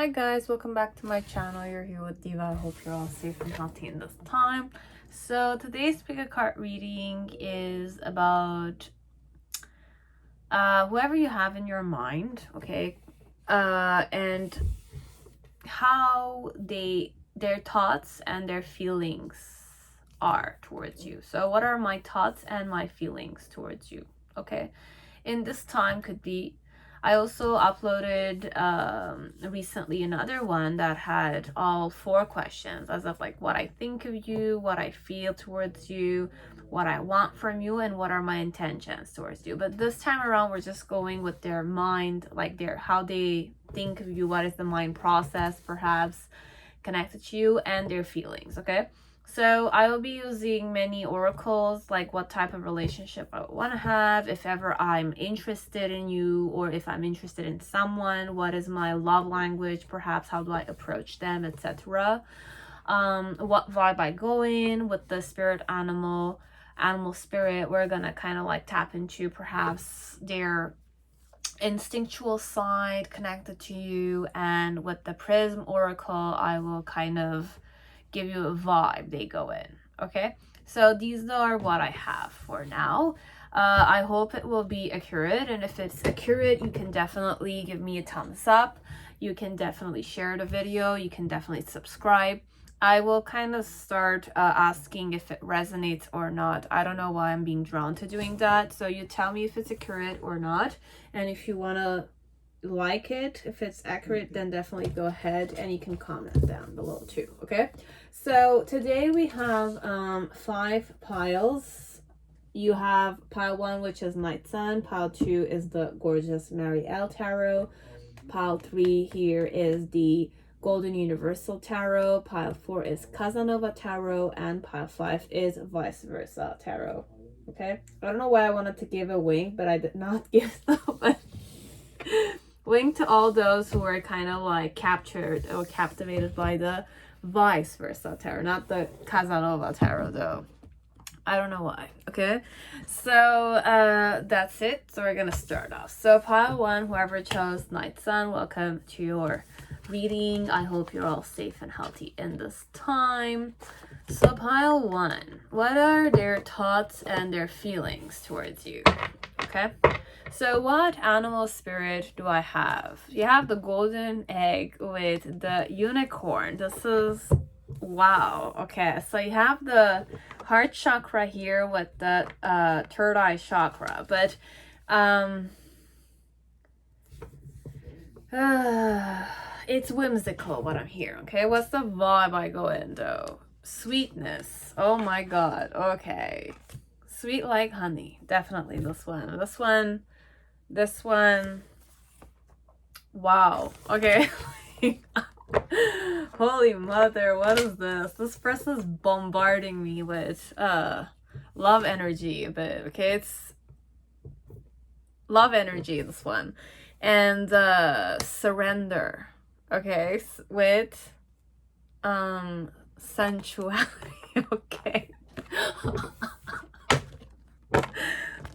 Hi guys, welcome back to my channel. You're here with Diva. I hope you're all safe and healthy in this time. So today's pick a card reading is about whoever you have in your mind, okay? And how their thoughts and their feelings are towards you. So what are my thoughts and my feelings towards you, okay? In this time could be, I also uploaded recently another one that had all 4 questions as of like what I think of you, what I feel towards you, what I want from you, and what are my intentions towards you. But this time around we're just going with their mind, like how they think of you, what is the mind process perhaps connected to you, and their feelings, okay? So I will be using many oracles, like what type of relationship I want to have, if ever I'm interested in you, or if I'm interested in someone, what is my love language, perhaps how do I approach them, etc. What vibe I go in with the spirit animal spirit. We're gonna kind of like tap into perhaps their instinctual side connected to you, and with the prism oracle I will kind of give you a vibe they go in, okay? So these are what I have for now. I hope it will be accurate, and if it's accurate you can definitely give me a thumbs up, you can definitely share the video, you can definitely subscribe. I will kind of start asking if it resonates or not. I don't know why I'm being drawn to doing that, so you tell me if it's accurate or not, and if you want to like it, if it's accurate, then definitely go ahead and you can comment down below too, okay? So today we have 5 piles. You have pile 1, which is Night Sun. Pile 2 is the gorgeous Mary L Tarot. Pile 3 here is the Golden Universal Tarot. Pile 4 is Casanova Tarot, and pile 5 is Vice Versa Tarot, okay? I don't know why I wanted to give a wink, but I did not give them wink to all those who were kind of like captured or captivated by the Vice Versa Tarot, not the Casanova Tarot though. I don't know why, okay? So that's it. So we're gonna start off. So pile 1, whoever chose Night Sun, welcome to your reading. I hope you're all safe and healthy in this time. So pile 1, what are their thoughts and their feelings towards you, okay? So what animal spirit do I have? You have the golden egg with the unicorn. This is, wow, okay. So you have the heart chakra here with the third eye chakra, but it's whimsical what I'm hearing, okay? What's the vibe I go in though? Sweetness, oh my god, okay. Sweet like honey, definitely this one, wow, okay. Holy mother, what is this? This person's bombarding me with love energy a bit, okay? It's love energy, this one. And surrender, okay, with sensuality, okay.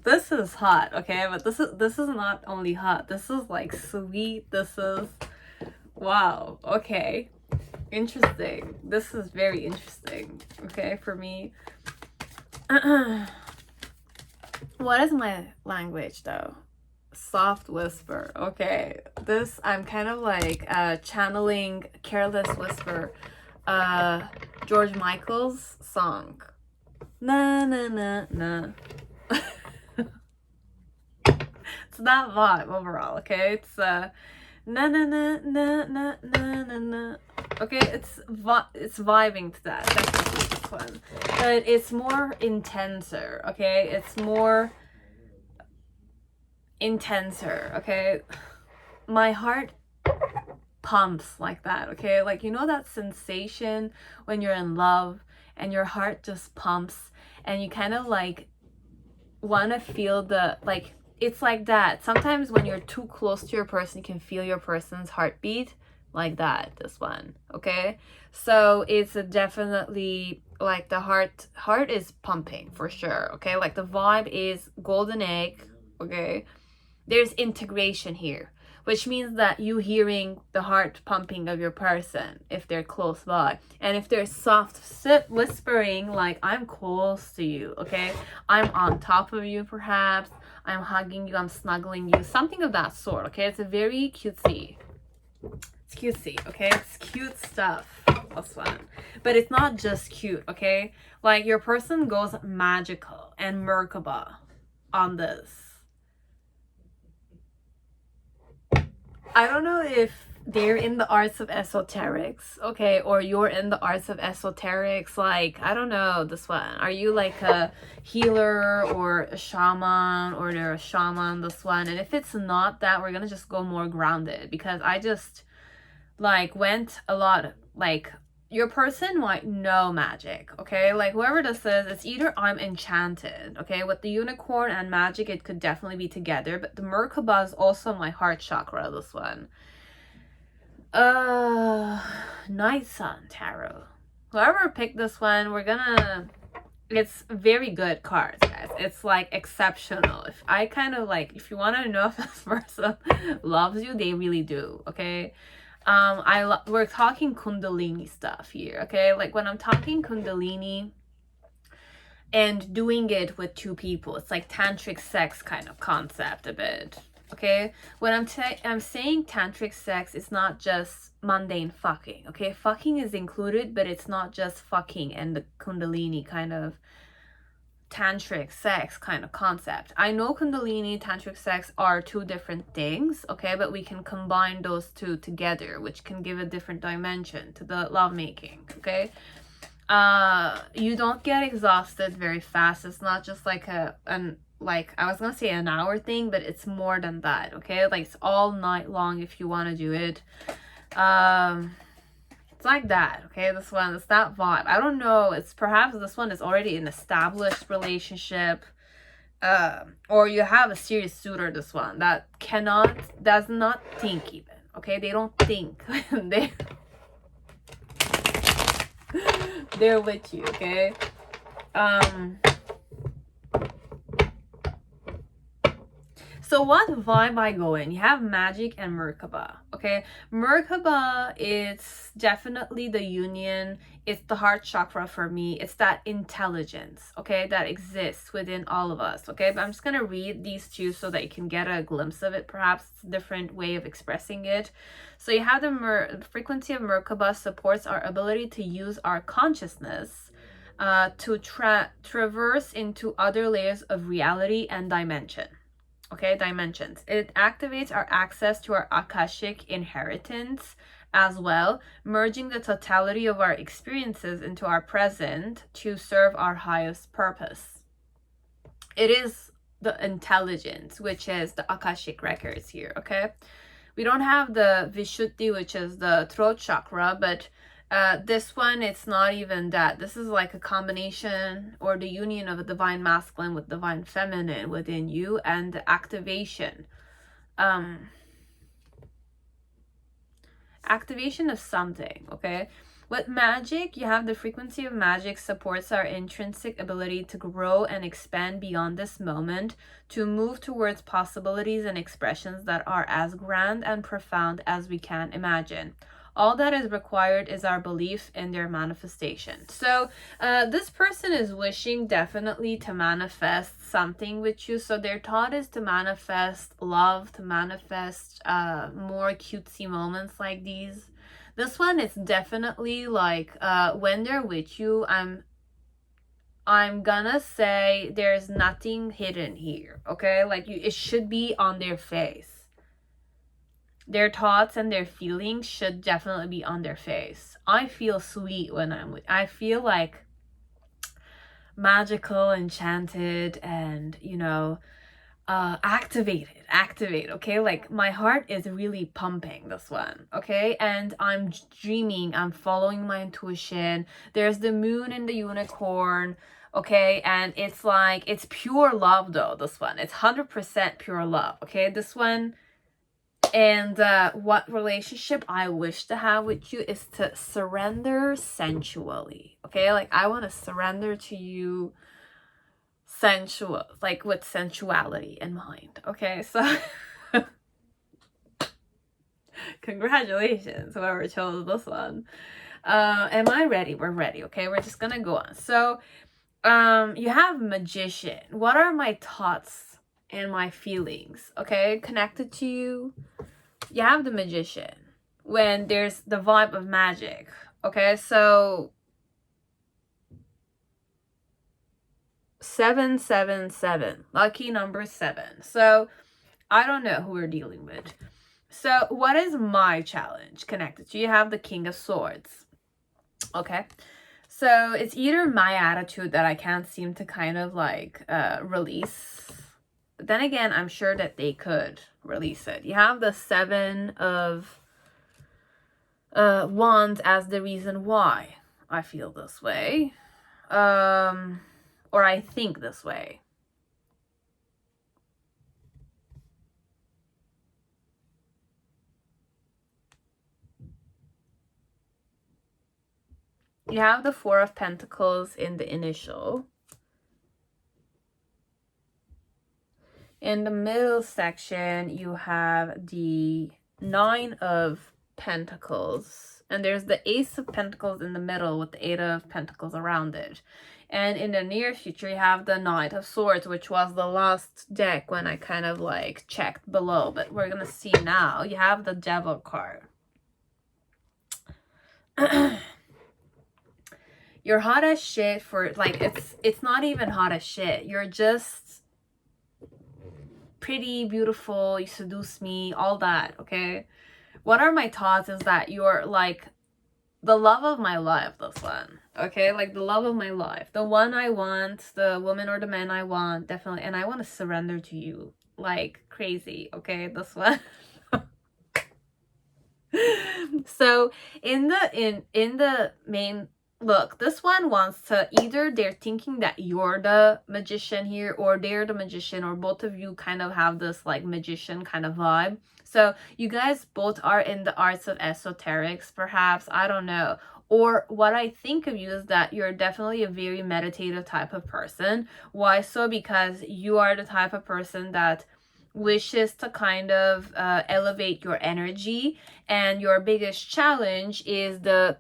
This is hot, okay, but this is not only hot, this is like sweet, this is, wow, okay, interesting. This is very interesting, okay, for me. What is my language though? Soft whisper, okay. This, I'm kind of like channeling Careless Whisper, George Michael's song. Na na na na. It's that vibe overall, okay? It's na na na na na na na na. Okay, it's vibing to that. Definitely this one, but it's more intenser. Okay, it's more intenser. Okay, my heart pumps like that. Okay, like you know that sensation when you're in love and your heart just pumps and you kind of like want to feel the, like, it's like that. Sometimes when you're too close to your person, you can feel your person's heartbeat like that, this one, okay? So it's definitely like the heart is pumping for sure, okay? Like the vibe is golden egg, okay? There's integration here which means that you hearing the heart pumping of your person if they're close by. And if they're soft whispering, like, I'm close to you, okay? I'm on top of you, perhaps. I'm hugging you, I'm snuggling you, something of that sort, okay? It's a very cutesy. It's cutesy, okay? It's cute stuff, this one. But it's not just cute, okay? Like, your person goes magical and Merkaba on this. I don't know if they're in the arts of esoterics, okay, or you're in the arts of esoterics. Like, I don't know this one. Are you like a healer or a shaman, or they're a shaman, this one? And if it's not that, we're gonna just go more grounded, because I just like went a lot, like, your person might know magic, okay? Like, whoever this is, it's either I'm enchanted, okay? With the unicorn and magic, it could definitely be together, but the Merkaba is also my heart chakra, this one. Night Sun Tarot. Whoever picked this one, we're gonna... It's very good cards, guys. It's like exceptional. If I kind of like, if you want to know if this person loves you, they really do, okay? We're talking Kundalini stuff here, okay? Like, when I'm talking Kundalini and doing it with two people, it's like tantric sex kind of concept a bit, okay? When I'm saying tantric sex, it's not just mundane fucking, okay? Fucking is included, but it's not just fucking and the Kundalini kind of tantric sex kind of concept. I know Kundalini, tantric sex are two different things, okay, but we can combine those two together, which can give a different dimension to the lovemaking, okay? You don't get exhausted very fast. It's not just like like, I was gonna say an hour thing, but it's more than that, okay? Like, it's all night long if you want to do it. It's like that, okay? This one, it's that vibe. I don't know. It's perhaps this one is already an established relationship. Or you have a serious suitor, this one, that does not think even, okay? They don't think. They're with you, okay? So what vibe I go in? You have magic and Merkaba, okay? Merkaba is definitely the union. It's the heart chakra for me. It's that intelligence, okay, that exists within all of us, okay? But I'm just going to read these two so that you can get a glimpse of it. Perhaps it's a different way of expressing it. So you have the frequency of Merkaba supports our ability to use our consciousness to traverse into other layers of reality and dimension. Okay, dimensions. It activates our access to our Akashic inheritance as well, merging the totality of our experiences into our present to serve our highest purpose. It is the intelligence, which is the Akashic records here, okay? We don't have the Vishuddhi, which is the throat chakra, but this one, it's not even that. This is like a combination or the union of a divine masculine with divine feminine within you, and the activation. Activation of something, okay? With magic, you have the frequency of magic supports our intrinsic ability to grow and expand beyond this moment, to move towards possibilities and expressions that are as grand and profound as we can imagine. All that is required is our belief in their manifestation. So this person is wishing definitely to manifest something with you. So their thought is to manifest love, to manifest more cutesy moments like these. This one is definitely like when they're with you, I'm gonna say there's nothing hidden here, okay? Like, it should be on their face. Their thoughts and their feelings should definitely be on their face. I feel sweet when I feel like magical, enchanted, and, you know, activate, okay? Like, my heart is really pumping, this one, okay? And I'm dreaming, I'm following my intuition. There's the moon and the unicorn, okay? And it's like, it's pure love though, this one. It's 100% pure love, okay? This one. And what relationship I wish to have with you is to surrender sensually, okay? Like, I want to surrender to you sensual, like with sensuality in mind, okay? So Congratulations, whoever chose this one. Am I ready? We're ready, okay? We're just gonna go on. So, you have magician. What are my thoughts and my feelings, okay, connected to you? You have the magician when there's the vibe of magic, okay? So 777, lucky number 7. So I don't know who we're dealing with. So what is my challenge connected to? You have the King of Swords, okay? So it's either my attitude that I can't seem to kind of like release. But then again, I'm sure that they could release it. You have the 7 of Wands as the reason why I feel this way. Or I think this way. You have the 4 of Pentacles in the initial. In the middle section, you have the 9 of Pentacles. And there's the Ace of Pentacles in the middle with the 8 of Pentacles around it. And in the near future, you have the Knight of Swords, which was the last deck when I kind of like checked below. But we're going to see now. You have the Devil card. You're hot as shit for, like, it's not even hot as shit. You're just pretty, beautiful, you seduce me, all that, okay? What are my thoughts is that you're, like, the love of my life, this one, okay? Like, the love of my life. The one I want, the woman or the man I want, definitely. And I want to surrender to you, like, crazy, okay? This one. So, in the main... Look, this one wants to, either they're thinking that you're the magician here, or they're the magician, or both of you kind of have this like magician kind of vibe. So you guys both are in the arts of esoterics, perhaps, I don't know. Or what I think of you is that you're definitely a very meditative type of person. Why so? Because you are the type of person that wishes to kind of elevate your energy, and your biggest challenge is the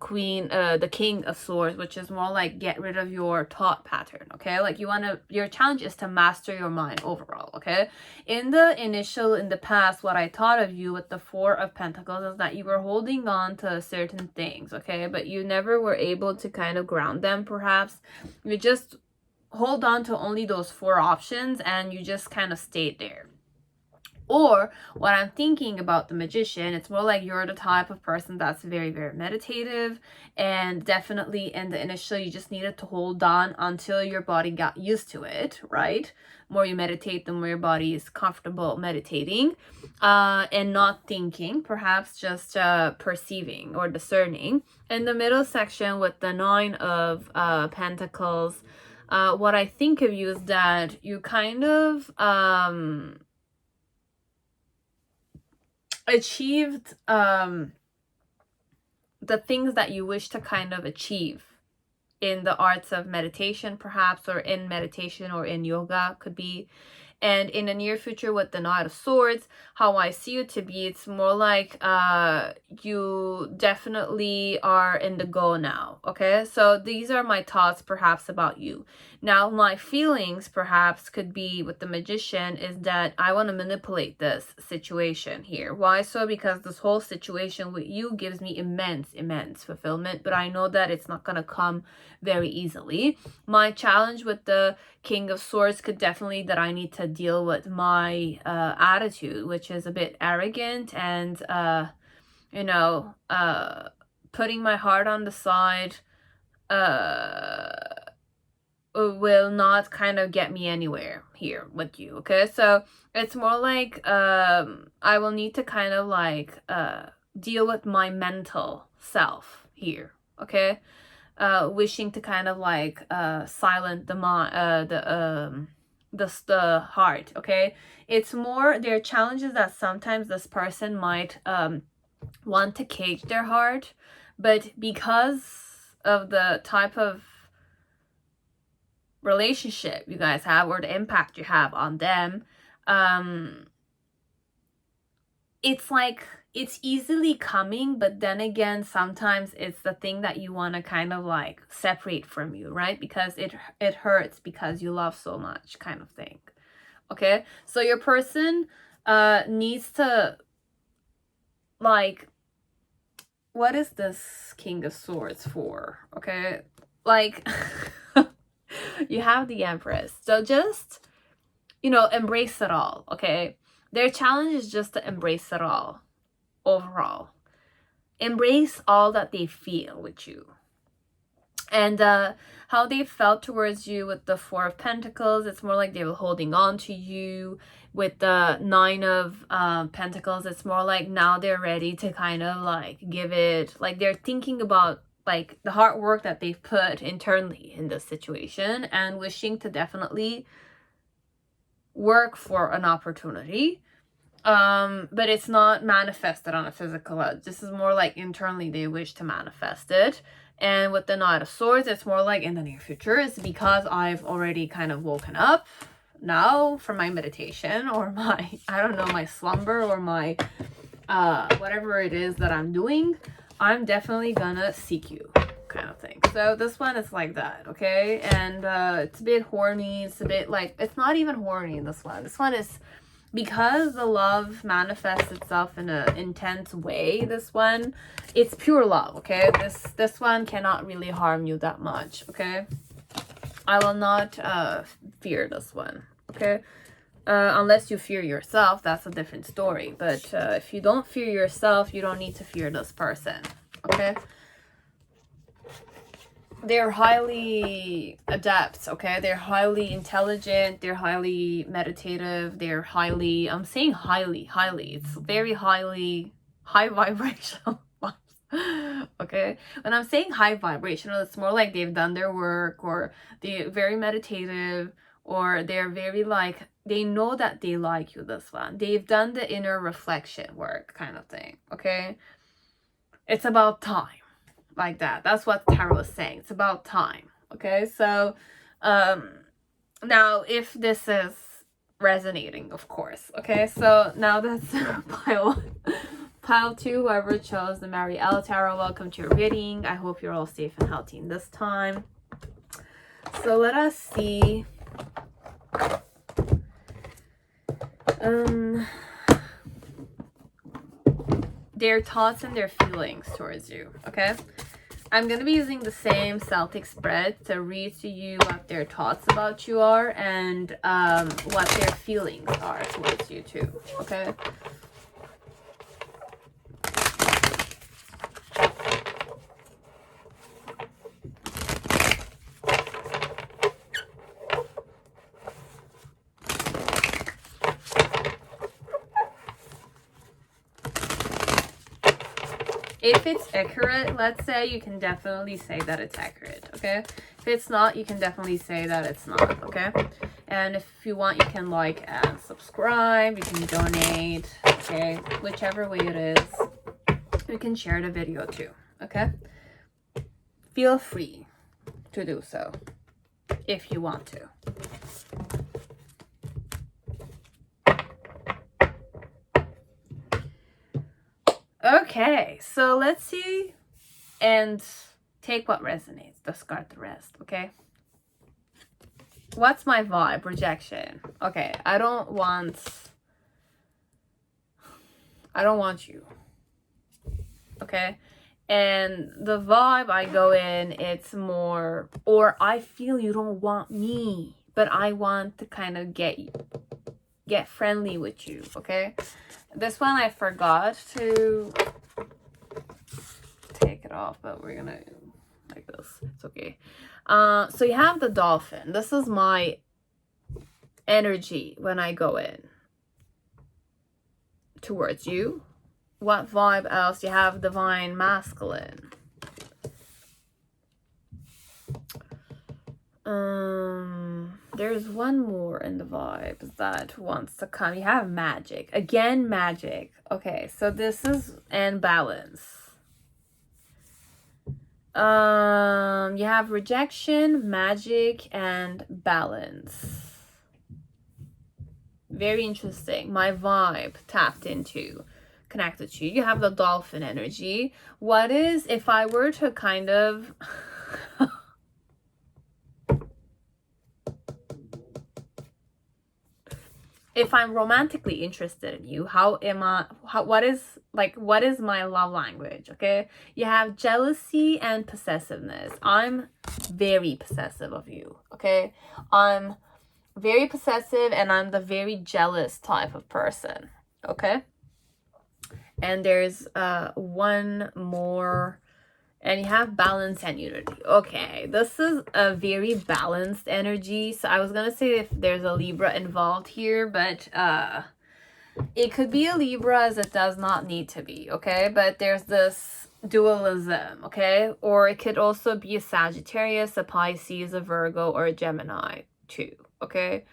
King of Swords, which is more like get rid of your thought pattern, okay? Like your challenge is to master your mind overall, okay? In the past, what I thought of you with the 4 of Pentacles is that you were holding on to certain things, okay? But you never were able to kind of ground them, perhaps. You just hold on to only those 4 options, and you just kind of stayed there. Or what I'm thinking about the magician, it's more like you're the type of person that's very, very meditative, and definitely in the initial, you just needed to hold on until your body got used to it, right? The more you meditate, the more your body is comfortable meditating, and not thinking, perhaps just perceiving or discerning. In the middle section with the 9 of Pentacles, what I think of you is that you kind of... achieved the things that you wish to kind of achieve in the arts of meditation, perhaps, or in meditation, or in yoga, could be. And in the near future with the Knight of Swords, how I see it to be, it's more like you definitely are in the go now, okay? So these are my thoughts perhaps about you. Now, my feelings perhaps could be with the magician is that I want to manipulate this situation here. Why so? Because this whole situation with you gives me immense fulfillment, but I know that it's not going to come very easily. My challenge with the King of Swords could definitely that I need to deal with my attitude, which is a bit arrogant, and putting my heart on the side will not kind of get me anywhere here with you, okay? So it's more like I will need to kind of like deal with my mental self here, okay? Wishing to kind of like silent the mind, the heart, okay? It's more, there are challenges that sometimes this person might want to cage their heart, but because of the type of relationship you guys have, or the impact you have on them, it's like it's easily coming, but then again, sometimes it's the thing that you want to kind of like separate from you, right? Because it hurts because you love so much, kind of thing. Okay, so your person needs to, like, what is this King of Swords for? Okay, like you have the Empress, so just, you know, embrace it all. Okay, their challenge is just to embrace it all. Overall, embrace all that they feel with you, and how they felt towards you with the Four of Pentacles. It's more like they were holding on to you. With the Nine of Pentacles, it's more like now they're ready to kind of like give it, like they're thinking about like the hard work that they've put internally in this situation and wishing to definitely work for an opportunity. But it's not manifested on a physical level. This is more like internally they wish to manifest it. And with the Knight of Swords, it's more like in the near future. It's because I've already kind of woken up now from my meditation or my, I don't know, my slumber or my whatever it is that I'm doing. I'm definitely gonna seek you, kind of thing. So this one is like that, okay? And it's a bit horny. It's a bit like, it's not even horny in this one. This one is, because the love manifests itself in an intense way, this one, it's pure love, okay? This one cannot really harm you that much, okay? I will not fear this one, okay? Unless you fear yourself, that's a different story. But if you don't fear yourself, you don't need to fear this person, okay? They're highly adept, okay? They're highly intelligent, they're highly meditative, they're highly, I'm saying highly, it's very highly, high vibrational vibes, okay? When I'm saying high vibrational, it's more like they've done their work, or they're very meditative, or they're very like, they know that they like you, this one. They've done the inner reflection work, kind of thing, okay? It's about time. Like that. That's what tarot is saying. It's about time. Okay, so now if this is resonating, of course. Okay, so now that's pile 2. Whoever chose the Mary L Tarot, welcome to your reading. I hope you're all safe and healthy in this time. So let us see. Their thoughts and their feelings towards you, okay? I'm going to be using the same Celtic spread to read to you what their thoughts about you are and what their feelings are towards you too, okay? If it's accurate, let's say, you can definitely say that it's accurate, okay? If it's not, you can definitely say that it's not, okay? And if you want, you can like and subscribe, you can donate, okay? Whichever way it is, you can share the video too, okay? Feel free to do so if you want to. Okay, so let's see and take what resonates, discard the rest, okay? What's my vibe? Rejection. Okay, I don't want you, okay? And the vibe I go in, it's more, or I feel you don't want me, but I want to kind of get friendly with you, okay? This one I forgot to take it off, but we're gonna like this. It's okay. So you have the dolphin. This is my energy when I go in towards you. What vibe else? You have divine masculine. There's one more in the vibes that wants to come. You have magic. Again, magic. Okay, so this is and balance. You have rejection, magic, and balance. Very interesting. My vibe tapped into. connected to you. You have the dolphin energy. What is, if I were to kind of if I'm romantically interested in you, what is my love language? Okay, you have jealousy and possessiveness. I'm very possessive of you. Okay, I'm very possessive and I'm the very jealous type of person. Okay, and there's one more. And you have balance and unity. Okay, this is a very balanced energy. So I was gonna say if there's a Libra involved here, but it could be a Libra as it does not need to be, okay? But there's this dualism, okay? Or it could also be a Sagittarius, a Pisces, a Virgo, or a Gemini too, okay?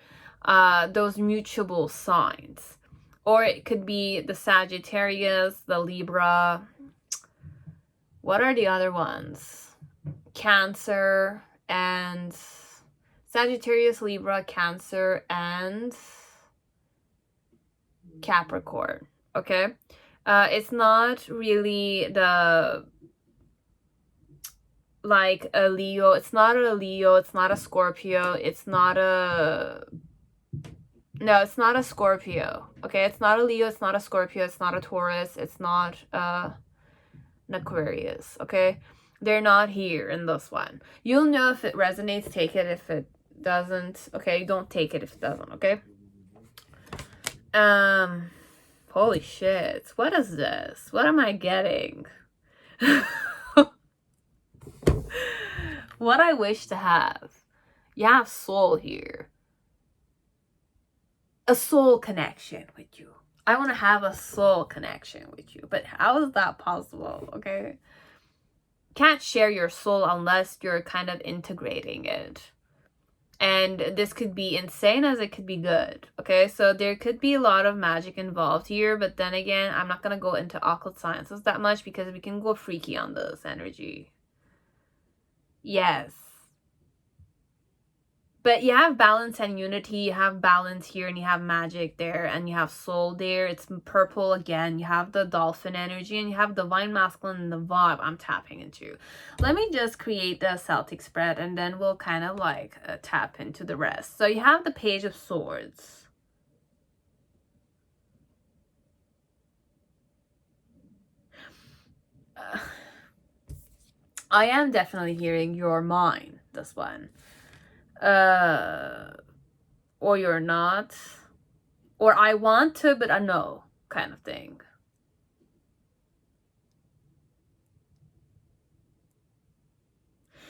Those mutable signs. Or it could be the Sagittarius, the Libra. What are the other ones? Cancer and Sagittarius, Libra, Cancer, and Capricorn. Okay? It's not really the like a Leo. It's not a Leo. It's not a Scorpio. It's not a... No, it's not a Scorpio. Okay? It's not a Leo. It's not a Scorpio. It's not a Taurus. It's not an Aquarius. Okay? They're not here in this one. You'll know if it resonates. Take it. If it doesn't, okay, don't take it if it doesn't. Okay? Holy shit. What is this? What am I getting? What I wish to have. You have soul here. A soul connection with you. I want to have a soul connection with you. But how is that possible? Okay? Can't share your soul unless you're kind of integrating it. And this could be insane as it could be good. Okay, so there could be a lot of magic involved here, but then again, I'm not going to go into occult sciences that much because we can go freaky on this energy. Yes. But you have balance and unity, you have balance here, and you have magic there, and you have soul there. It's purple again. You have the dolphin energy, and you have divine masculine and the vibe I'm tapping into. Let me just create the Celtic spread, and then we'll kind of like tap into the rest. So you have the Page of Swords. I am definitely hearing your mind, this one. Or you're not, or I want to but I know, kind of thing.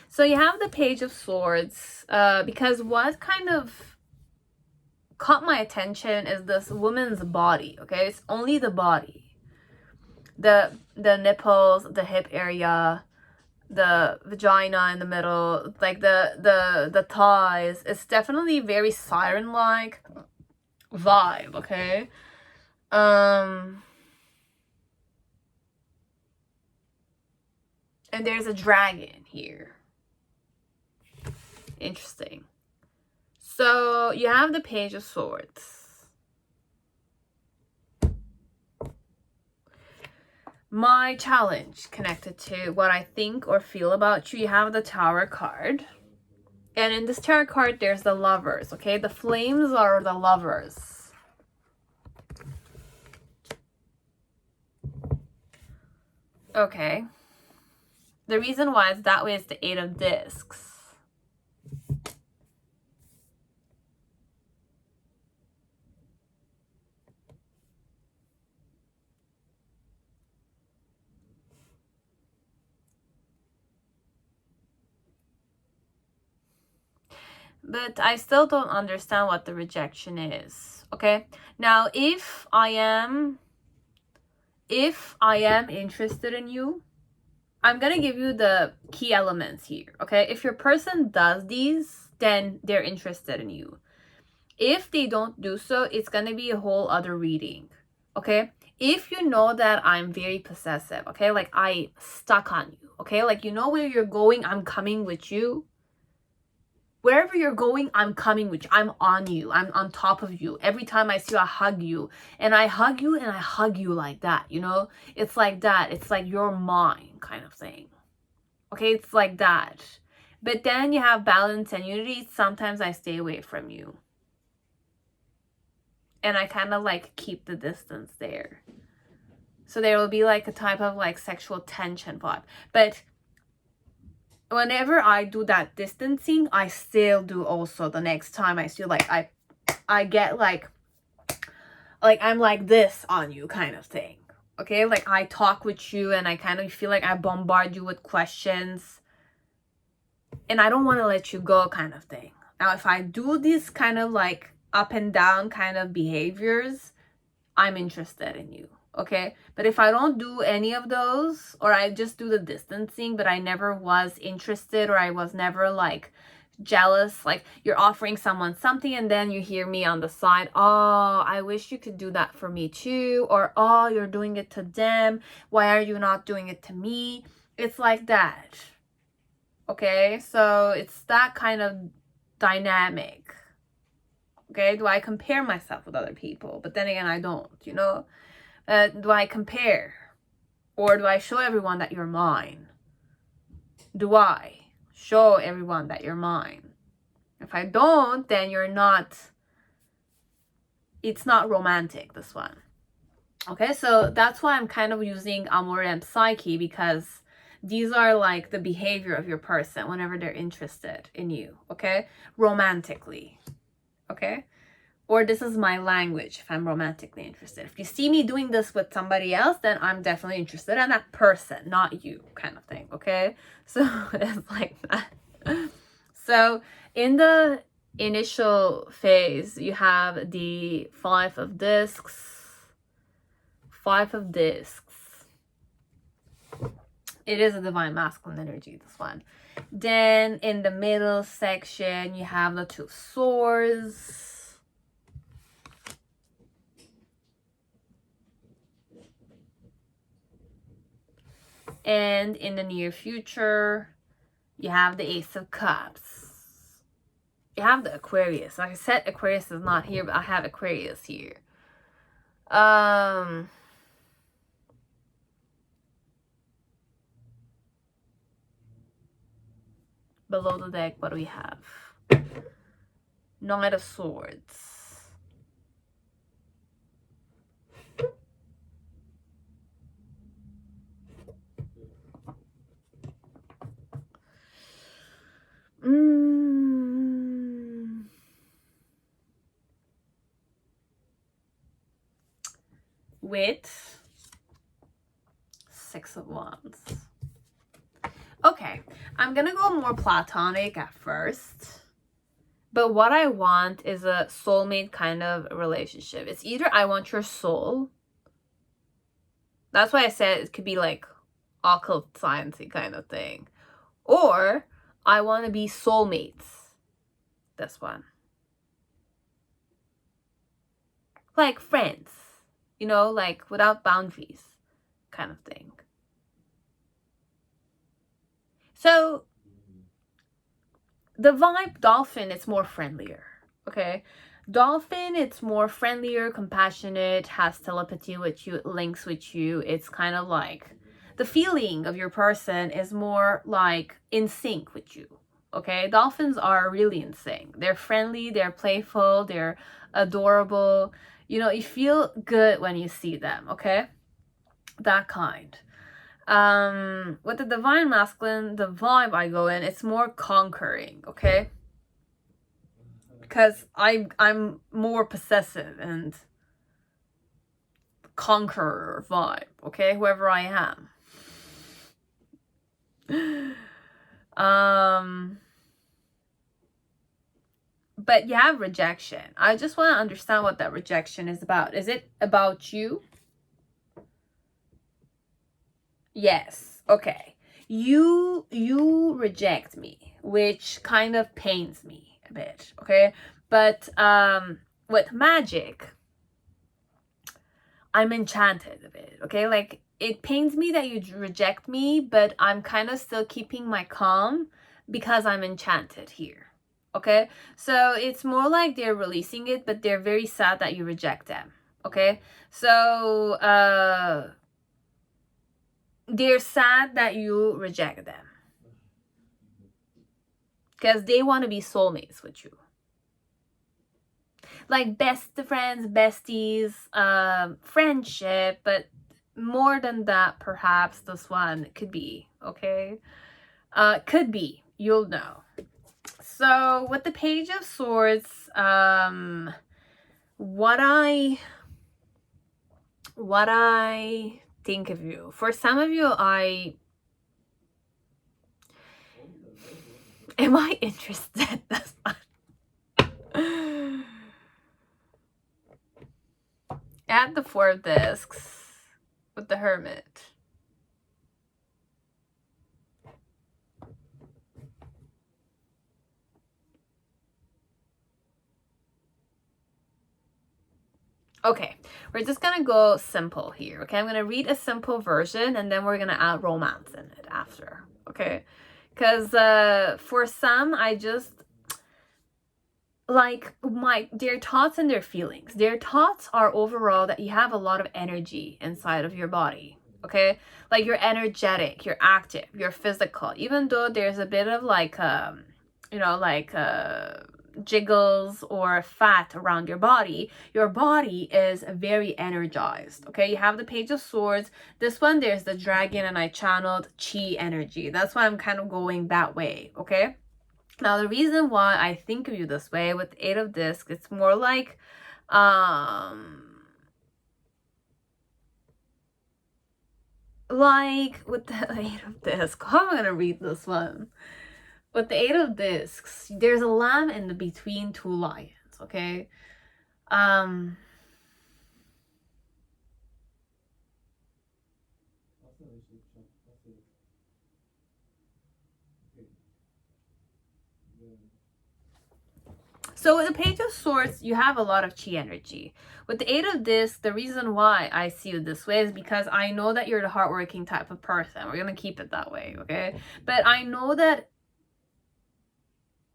So you have the Page of Swords, because what kind of caught my attention is this woman's body. Okay, it's only the body, the nipples, the hip area, the vagina in the middle, like the thighs. It's definitely very siren-like vibe. Okay, and there's a dragon here. Interesting. So you have the Page of Swords. My challenge connected to what I think or feel about you. You have the Tower card. And in this Tower card, there's the Lovers, okay? The flames are the lovers. Okay. The reason why it's that way is the Eight of Discs. But I still don't understand what the rejection is. Okay? Now, if I am interested in you, I'm gonna give you the key elements here. Okay? If your person does these, then they're interested in you. If they don't do so, it's gonna be a whole other reading. Okay? If you know that I'm very possessive, okay? Like I stuck on you, okay? Like you know where you're going, I'm coming with you. Wherever you're going, I'm coming with you. I'm on you. I'm on top of you. Every time I see you, I hug you. And I hug you and I hug you like that, you know? It's like that. It's like you're mine kind of thing. Okay, it's like that. But then you have balance and unity. Sometimes I stay away from you. And I kind of like keep the distance there. So there will be like a type of like sexual tension vibe. But whenever I do that distancing, I still do also the next time I feel like I get like I'm like this on you kind of thing. Okay, like I talk with you and I kind of feel like I bombard you with questions and I don't want to let you go kind of thing. Now, if I do this kind of like up and down kind of behaviors, I'm interested in you. Okay, but if I don't do any of those, or I just do the distancing, but I never was interested, or I was never like jealous, like you're offering someone something and then you hear me on the side, oh, I wish you could do that for me too, or oh, you're doing it to them, why are you not doing it to me? It's like that. Okay, so it's that kind of dynamic. Okay, do I compare myself with other people? But then again, I don't, you know. Do I compare? Or do I show everyone that you're mine? Do I show everyone that you're mine? If I don't, then you're not, it's not romantic, this one. Okay, so that's why I'm kind of using Amore and Psyche, because these are like the behavior of your person whenever they're interested in you, okay? Romantically, okay? Or this is my language if I'm romantically interested. If you see me doing this with somebody else, then I'm definitely interested in that person, not you, kind of thing, okay? So it's like that. So in the initial phase, you have the Five of Discs. Five of Discs. It is a divine masculine energy, this one. Then in the middle section, you have the Two of Swords. And in the near future, you have the Ace of Cups. You have the Aquarius. Like I said, Aquarius is not here, but I have Aquarius here. Below the deck, what do we have? Knight of Swords. With Six of Wands. Okay, I'm gonna go more platonic at first. But what I want is a soulmate kind of relationship. It's either I want your soul. That's why I said it could be like occult sciencey kind of thing. Or I want to be soulmates. This one. Like friends. You know, like without boundaries kind of thing. So the vibe dolphin, it's more friendlier. Okay. Dolphin, it's more friendlier, compassionate, has telepathy with you, links with you. It's kind of like the feeling of your person is more like in sync with you. Okay, dolphins are really in sync. They're friendly, they're playful, they're adorable. You know, you feel good when you see them. Okay, that kind. With the divine masculine, the vibe I go in, it's more conquering. Okay, because I'm more possessive and conqueror vibe. Okay, whoever I am. But you have rejection. I just want to understand what that rejection is about. Is it about you? Yes. Okay. You reject me, which kind of pains me a bit, okay? But with magic, I'm enchanted a bit, okay? Like, it pains me that you reject me, but I'm kind of still keeping my calm because I'm enchanted here, Okay, so it's more like they're releasing it, but they're very sad that you reject them. Okay, so they're sad that you reject them because they want to be soulmates with you, like best friends, besties, friendship. But more than that, perhaps this one could be. Okay, could be, you'll know. So with the Page of Swords, what I think of you, for some of you, am I interested? That's not at the Four of Discs with the Hermit. Okay, we're just gonna go simple here. Okay, I'm gonna read a simple version and then we're gonna add romance in it after. Okay, because for some, I just like their thoughts and their feelings. Their thoughts are overall that you have a lot of energy inside of your body. Okay, like you're energetic, you're active, you're physical, even though there's a bit of like jiggles or fat around your body is very energized. Okay, you have the Page of Swords. This one, there's the dragon, and I channeled chi energy. That's why I'm kind of going that way. Okay, now the reason why I think of you this way with the Eight of Discs, it's more like with the Eight of Discs, how am I gonna read this one? With the Eight of Discs, there's a lamb in the between two lions. Okay, so with the Page of Swords, you have a lot of chi energy. With the Eight of Discs, the reason why I see you this way is because I know that you're the hardworking type of person. We're gonna keep it that way, okay? But I know that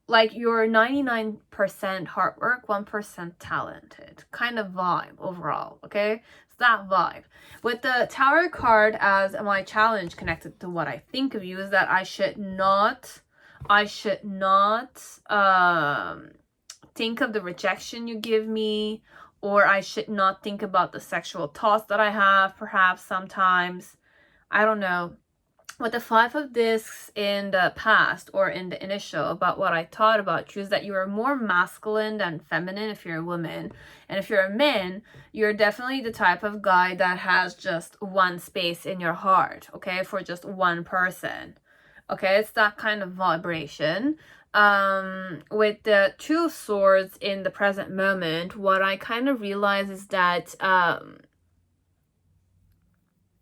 like you're 99% hard work, 1% talented kind of vibe overall. Okay, it's that vibe. With the Tower card as my challenge connected to what I think of you is that I should not think of the rejection you give me, or I should not think about the sexual thoughts that I have perhaps sometimes. I don't know. With the Five of Discs in the past or in the initial, about what I thought about you is that you are more masculine than feminine if you're a woman. And if you're a man, you're definitely the type of guy that has just one space in your heart, okay, for just one person. Okay, it's that kind of vibration. With the Two of Swords in the present moment, what I kind of realize is that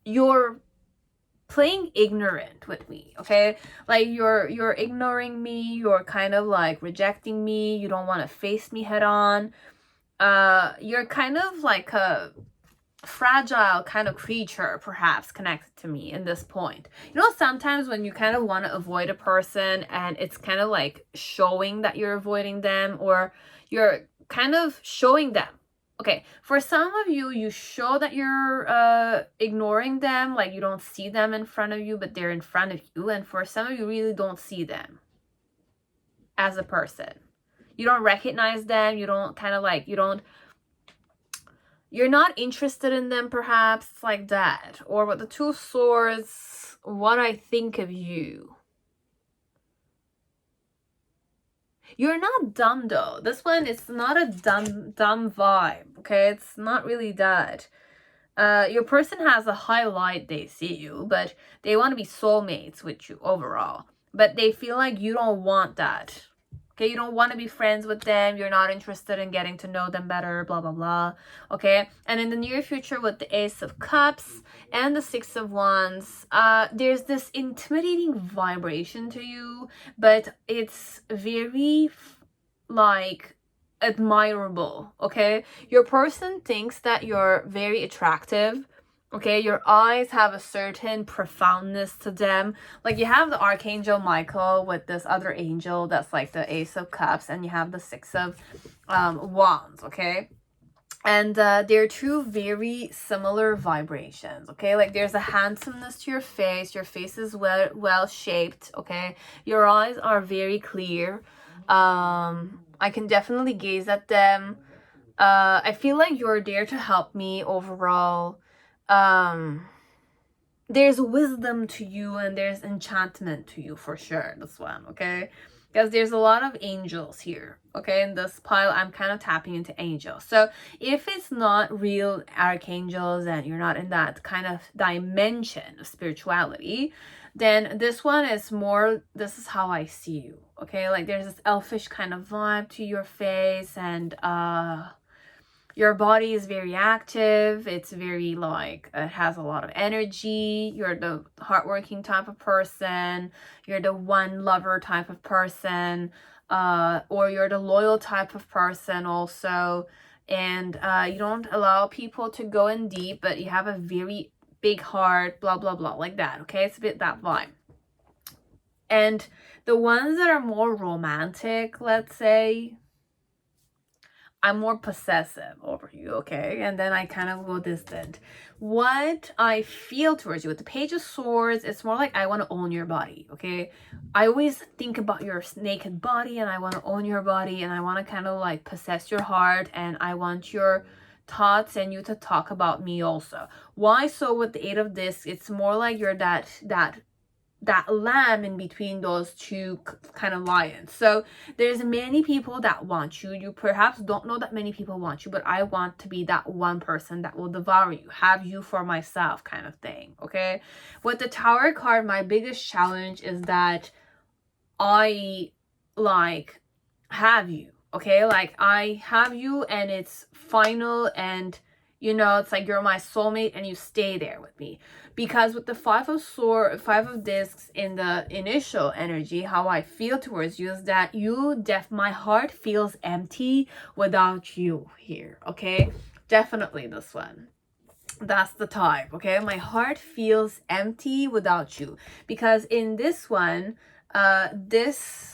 you're playing ignorant with me. Okay, like you're ignoring me, you're kind of like rejecting me, you don't want to face me head on. You're kind of like a fragile kind of creature perhaps connected to me in this point. You know, sometimes when you kind of want to avoid a person and it's kind of like showing that you're avoiding them, or you're kind of showing them. Okay, for some of you, you show that you're ignoring them, like you don't see them in front of you, but they're in front of you. And for some of you, really don't see them as a person. You don't recognize them. You don't kind of like, you're not interested in them, perhaps, like that. Or with the Two of Swords, what I think of you. You're not dumb though. This one, it's not a dumb vibe, okay? It's not really that. Your person has a highlight, they see you, but they want to be soulmates with you overall. But they feel like you don't want that. Okay, you don't want to be friends with them. You're not interested in getting to know them better, blah, blah, blah. Okay, and in the near future with the Ace of Cups and the Six of Wands, there's this intimidating vibration to you, but it's very, like, admirable. Okay, your person thinks that you're very attractive, Okay, your eyes have a certain profoundness to them. Like you have the Archangel Michael with this other angel that's like the Ace of Cups, and you have the Six of Wands, okay? And they're two very similar vibrations, okay? Like there's a handsomeness to your face. Your face is well shaped, okay? Your eyes are very clear. I can definitely gaze at them. I feel like you're there to help me overall. There's wisdom to you and there's enchantment to you for sure, this one, okay? Because there's a lot of angels here, okay? In this pile, I'm kind of tapping into angels. So if it's not real archangels and you're not in that kind of dimension of spirituality, then this one is more, this is how I see you, okay? Like there's this elfish kind of vibe to your face, and your body is very active. It's very like, it has a lot of energy. You're the hardworking type of person. You're the one lover type of person. Or you're the loyal type of person also. And you don't allow people to go in deep, but you have a very big heart, blah, blah, blah, like that. Okay, it's a bit that vibe. And the ones that are more romantic, let's say, I'm more possessive over you, okay? And then I kind of go distant. What I feel towards you with the Page of Swords, it's more like I want to own your body, okay? I always think about your naked body and I want to own your body and I want to kind of like possess your heart and I want your thoughts and you to talk about me also. Why so with the Eight of Discs, it's more like you're that lamb in between those two kind of lions. So there's many people that want you. You perhaps don't know that many people want you, but I want to be that one person that will devour you, have you for myself kind of thing, okay? With the Tower card, my biggest challenge is that I like have you, okay? Like I have you and it's final, and you know, it's like you're my soulmate and you stay there with me. Because with the Five of Discs in the initial energy, how I feel towards you is that my heart feels empty without you here, okay? Definitely this one. That's the type, okay? My heart feels empty without you. Because in this one, this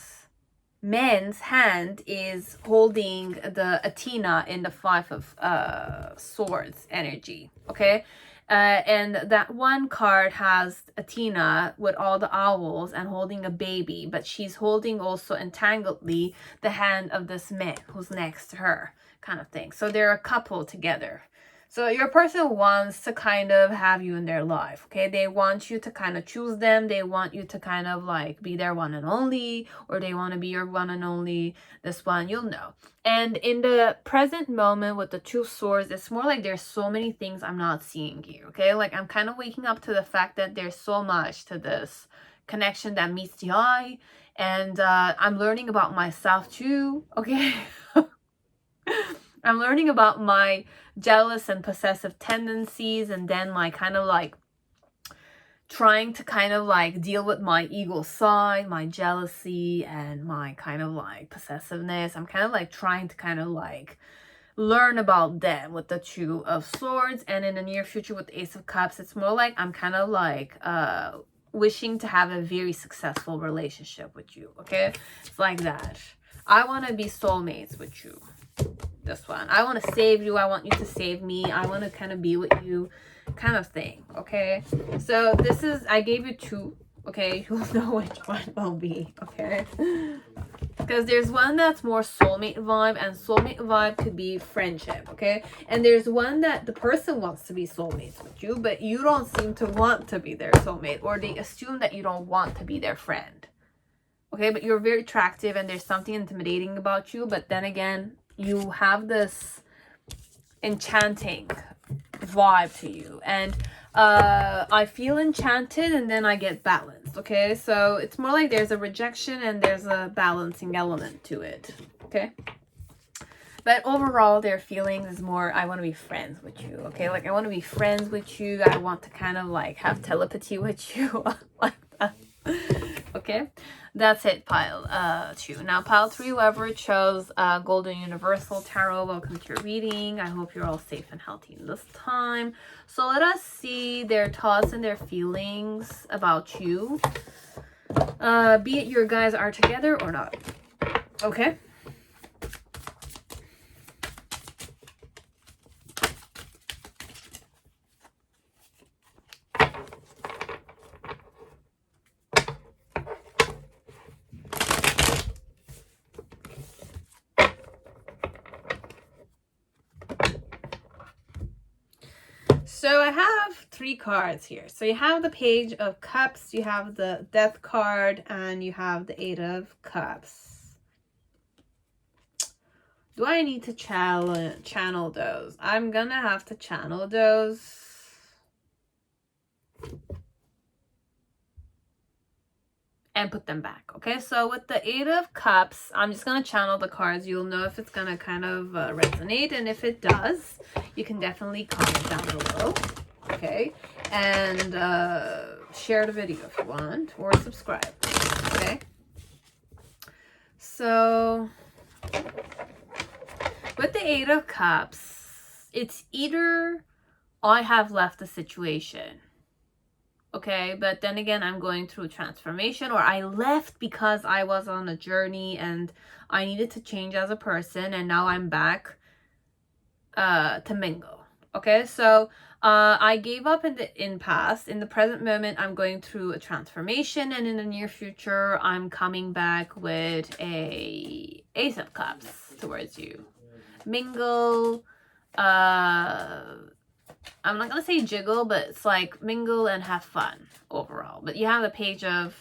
man's hand is holding the Athena in the Five of Swords energy, okay? And that one card has Athena with all the owls and holding a baby, but she's holding also entangledly the hand of this man who's next to her, kind of thing. So they're a couple together. So your person wants to kind of have you in their life, okay? They want you to kind of choose them. They want you to kind of like be their one and only, or they want to be your one and only. This one, you'll know. And in the present moment with the Two of Swords, it's more like there's so many things I'm not seeing here, okay? Like I'm kind of waking up to the fact that there's so much to this connection that meets the eye. And I'm learning about myself too, okay? I'm learning about my jealous and possessive tendencies, and then my kind of like trying to kind of like deal with my ego side, my jealousy and my kind of like possessiveness. I'm kind of like trying to kind of like learn about them with the Two of Swords. And in the near future with the Ace of Cups, it's more like I'm kind of like wishing to have a very successful relationship with you, okay? It's like that. I want to be soulmates with you. This one, I want to save you, I want you to save me, I want to kind of be with you, kind of thing, okay? So this is, I gave you two, okay? You'll know which one will be, okay? Because there's one that's more soulmate vibe, and soulmate vibe could be friendship, okay? And there's one that the person wants to be soulmates with you, but you don't seem to want to be their soulmate, or they assume that you don't want to be their friend, okay? But you're very attractive and there's something intimidating about you, but then again, you have this enchanting vibe to you, and I feel enchanted and then I get balanced, okay? So it's more like there's a rejection and there's a balancing element to it, okay? But overall, their feelings is more, I want to be friends with you, okay? Like I want to be friends with you, I want to kind of like have telepathy with you, like that, okay? That's it, pile 2. Now, pile 3, whoever chose Golden Universal Tarot, welcome to your reading. I hope you're all safe and healthy in this time. So let us see their thoughts and their feelings about you. Be it your guys are together or not. Okay? So I have 3 cards here. So you have the Page of Cups, you have the Death card, and you have the 8 of Cups. Do I need to channel those? I'm gonna have to channel those. And put them back. Okay, so with the 8 of Cups, I'm just going to channel the cards. You'll know if it's going to kind of resonate. And if it does, you can definitely comment down below. Okay, and share the video if you want, or subscribe. Okay, so with the 8 of Cups, it's either I have left the situation. Okay, but then again, I'm going through transformation, or I left because I was on a journey and I needed to change as a person, and now I'm back to mingle. Okay, so I gave up in past. In the present moment, I'm going through a transformation, and in the near future, I'm coming back with a Ace of Cups towards you. Mingle, I'm not gonna say jiggle, but it's like mingle and have fun overall. But you have the Page of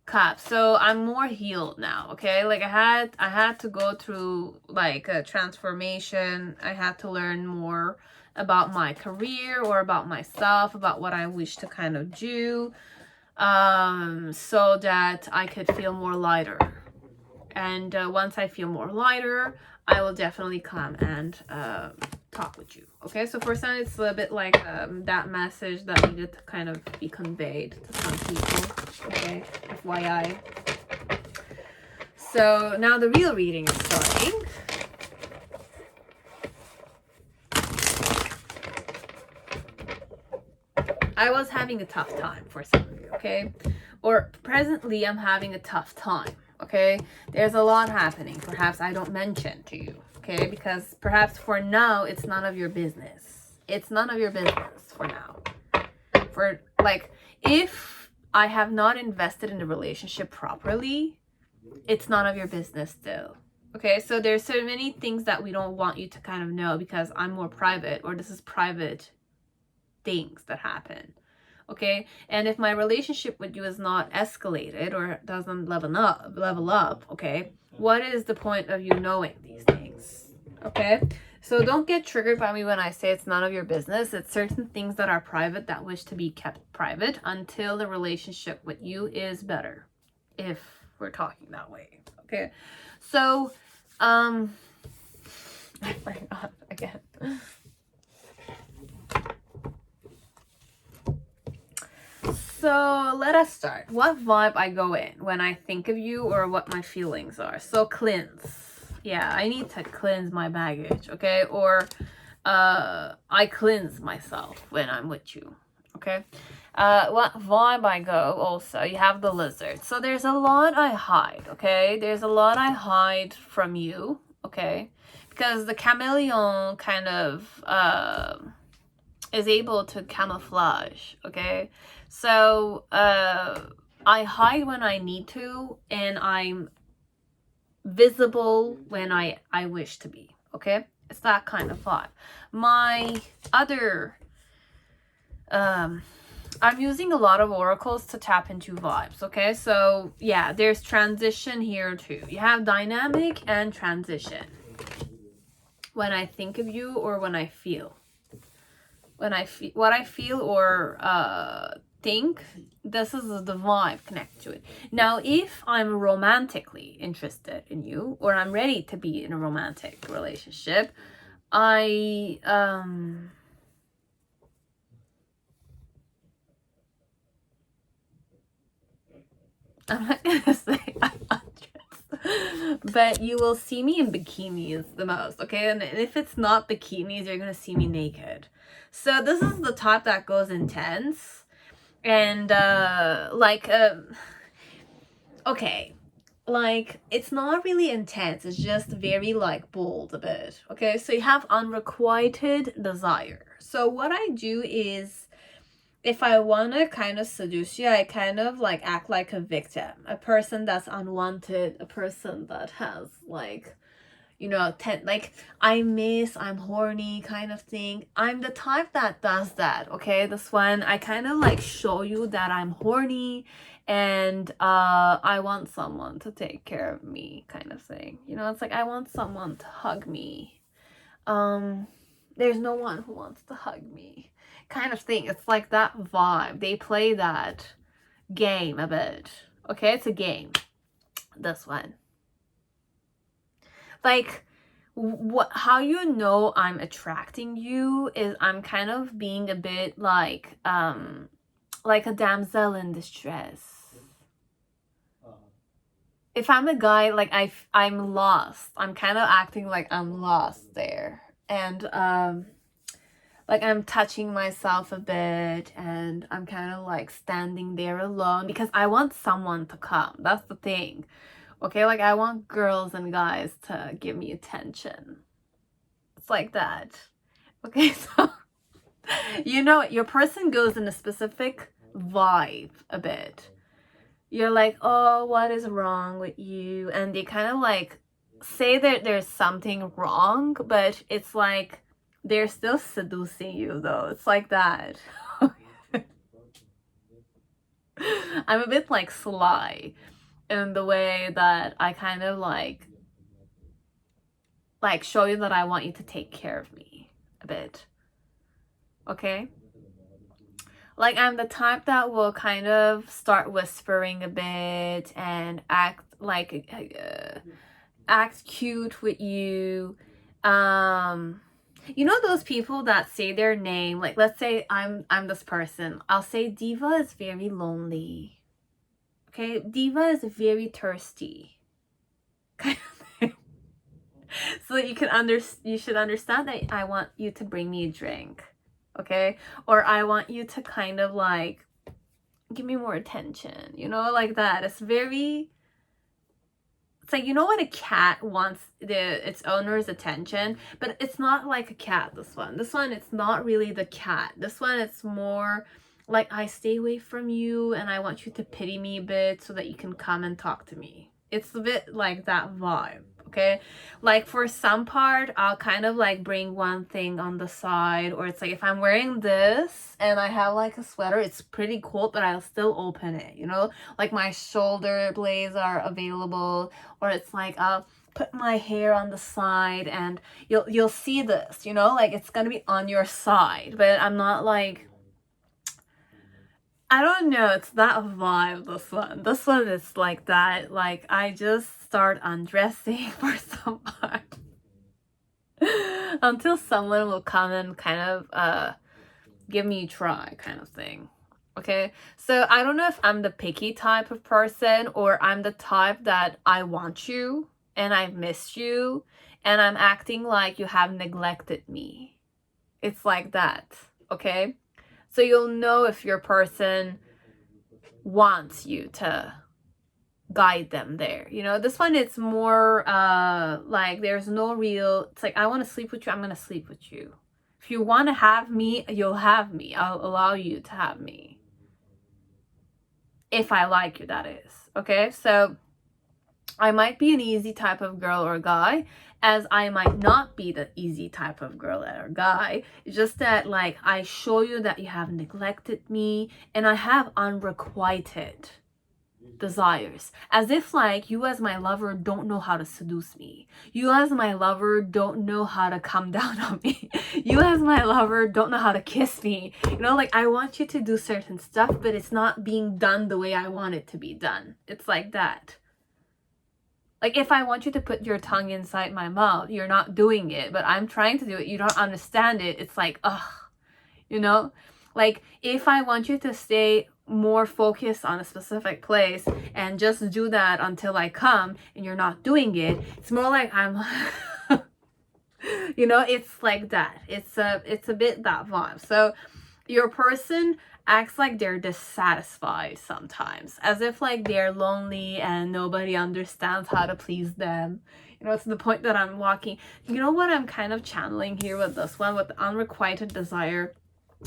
Cups, so I'm more healed now. Okay, like I had to go through like a transformation. I had to learn more about my career, or about myself, about what I wish to kind of do, so that I could feel more lighter. And once I feel more lighter, I will definitely come and talk with you. Okay, so for some, it's a bit like that message that needed to kind of be conveyed to some people. Okay, FYI. So now the real reading is starting. I was having a tough time for some of you, okay? Or presently, I'm having a tough time, okay? There's a lot happening. Perhaps I don't mention to you, okay? Because perhaps for now, it's none of your business. It's none of your business for now. For, like, if I have not invested in the relationship properly, it's none of your business still. Okay, so there's so many things that we don't want you to kind of know because I'm more private, or this is private things that happen. Okay, and if my relationship with you is not escalated or doesn't level up, okay, what is the point of you knowing these things? Okay, so don't get triggered by me when I say it's none of your business. It's certain things that are private that wish to be kept private until the relationship with you is better, if we're talking that way. Okay, so I forgot again. So let us start. What vibe I go in when I think of you, or what my feelings are. So cleanse. Yeah, I need to cleanse my baggage, okay? Or I cleanse myself when I'm with you, okay? What vibe I go also. You have the Lizard. So there's a lot I hide, okay? There's a lot I hide from you, okay? Because the chameleon kind of is able to camouflage, okay? So I hide when I need to, and I'm visible when I wish to be, okay? It's that kind of vibe. My other I'm using a lot of oracles to tap into vibes, okay? So yeah, there's transition here too. You have dynamic and transition. When I think of you, or when I feel. When I feel what I feel or think, this is the vibe connected to it. Now, if I'm romantically interested in you, or I'm ready to be in a romantic relationship, I I'm not gonna say I'm undressed, but you will see me in bikinis the most, okay? And if it's not bikinis, you're gonna see me naked. So this is the type that goes intense, and okay, like it's not really intense. It's just very like bold a bit. Okay, so you have unrequited desire. So what I do is, if I want to kind of seduce you, I kind of like act like a victim, a person that's unwanted, a person that has like, you know, like I'm horny kind of thing. I'm the type that does that. Okay, this one I kind of like show you that I'm horny and I want someone to take care of me kind of thing. You know, it's like I want someone to hug me. There's no one who wants to hug me kind of thing. It's like that vibe. They play that game a bit. Okay, it's a game. This one. Like, how you know I'm attracting you is I'm kind of being a bit like a damsel in distress. If I'm a guy, like I'm lost. I'm kind of acting like I'm lost there. And like I'm touching myself a bit and I'm kind of like standing there alone because I want someone to come. That's the thing. Okay, like I want girls and guys to give me attention. It's like that. Okay, so you know, your person goes in a specific vibe a bit. You're like, oh, what is wrong with you? And they kind of like say that there's something wrong, but it's like they're still seducing you though. It's like that. I'm a bit like sly in the way that I kind of like show you that I want you to take care of me a bit. Okay? Like I'm the type that will kind of start whispering a bit and act like act cute with you. You know those people that say their name, like let's say I'm this person. I'll say Diva is very lonely. Okay? Diva is very thirsty. Kind of thing. So that you should understand that I want you to bring me a drink. Okay? Or I want you to kind of like give me more attention, you know, like that. It's like, you know when a cat wants its owner's attention, but it's not like a cat. This one it's not really the cat. This one it's more like I stay away from you and I want you to pity me a bit so that you can come and talk to me. It's a bit like that vibe. Okay, like for some part I'll kind of like bring one thing on the side, or it's like if I'm wearing this and I have like a sweater, it's pretty cold, but I'll still open it, you know, like my shoulder blades are available, or it's like I'll put my hair on the side and you'll see this, you know, like it's gonna be on your side, but I'm not like, I don't know, it's that vibe. This one is like that, like I just start undressing for some part until someone will come and kind of give me a try kind of thing. Okay, so I don't know if I'm the picky type of person or I'm the type that I want you and I've missed you and I'm acting like you have neglected me. It's like that. Okay, so you'll know if your person wants you to guide them there. You know, this one it's more like there's no real, it's like I want to sleep with you, I'm going to sleep with you. If you want to have me, you'll have me. I'll allow you to have me. If I like you, that is. Okay, so I might be an easy type of girl or guy, as I might not be the easy type of girl or guy. It's just that like I show you that you have neglected me and I have unrequited desires, as if like you as my lover don't know how to seduce me. You as my lover don't know how to come down on me. You as my lover don't know how to kiss me. You know, like I want you to do certain stuff, but it's not being done the way I want it to be done. It's like that. Like if I want you to put your tongue inside my mouth, you're not doing it, but I'm trying to do it. You don't understand it. It's like, ugh, you know? Like if I want you to stay more focused on a specific place and just do that until I come, and you're not doing it, it's more like I'm you know, it's like that. It's a bit that vibe. So your person acts like they're dissatisfied sometimes, as if like they're lonely and nobody understands how to please them. You know, to the point that I'm walking. You know what I'm kind of channeling here with this one, with the unrequited desire?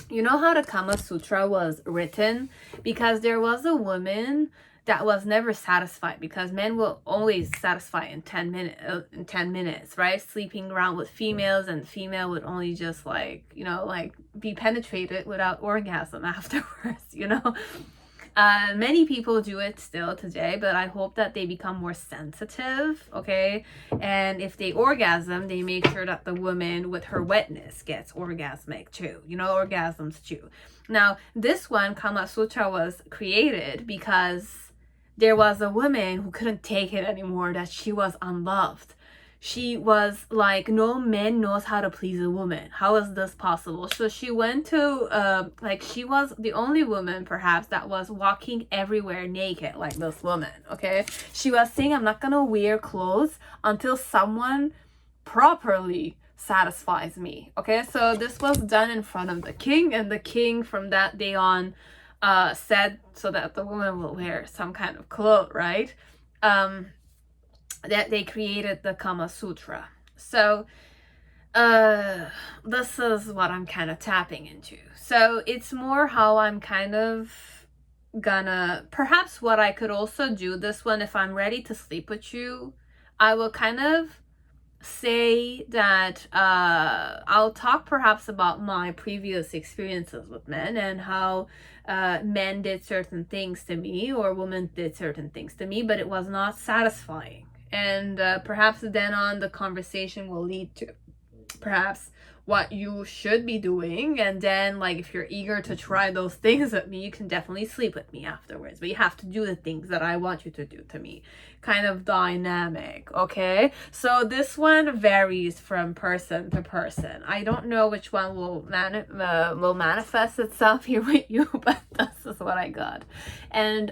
You know how the Kama Sutra was written? Because there was a woman that was never satisfied, because men will always satisfy in 10 minutes, right? Sleeping around with females, and the female would only just like, you know, like be penetrated without orgasm afterwards, you know? Many people do it still today, but I hope that they become more sensitive, okay? And if they orgasm, they make sure that the woman with her wetness gets orgasmic too, you know, orgasms too. Now, this one, Kama Sutra, was created because there was a woman who couldn't take it anymore, that she was unloved. She was like, no man knows how to please a woman. How is this possible? So she went to, like, she was the only woman perhaps that was walking everywhere naked like this woman, okay? She was saying, I'm not gonna wear clothes until someone properly satisfies me, okay? So this was done in front of the king, and the king from that day on said so that the woman will wear some kind of clothes, right? That they created the Kama Sutra. So this is what I'm kind of tapping into. So it's more how I'm kind of gonna, perhaps what I could also do this one, if I'm ready to sleep with you, I will kind of say that I'll talk perhaps about my previous experiences with men, and how men did certain things to me, or women did certain things to me, but it was not satisfying. And perhaps then on, the conversation will lead to perhaps what you should be doing. And then, like, if you're eager to try those things with me, you can definitely sleep with me afterwards. But you have to do the things that I want you to do to me. Kind of dynamic, okay? So this one varies from person to person. I don't know which one will manifest itself here with you, but this is what I got. And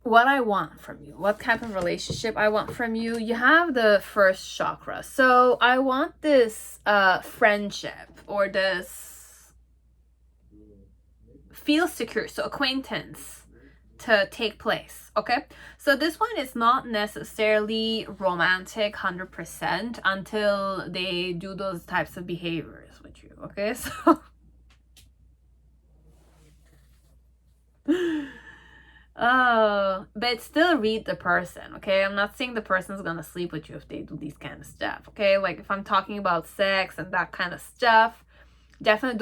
what I want from you, what type of relationship I want from you, you have the first chakra. So I want this friendship, or this feel secure, so acquaintance, to take place, okay? So this one is not necessarily romantic 100% until they do those types of behaviors with you, okay? So oh, but still read the person, okay? I'm not saying the person's gonna sleep with you if they do these kind of stuff, okay? Like, if I'm talking about sex and that kind of stuff, definitely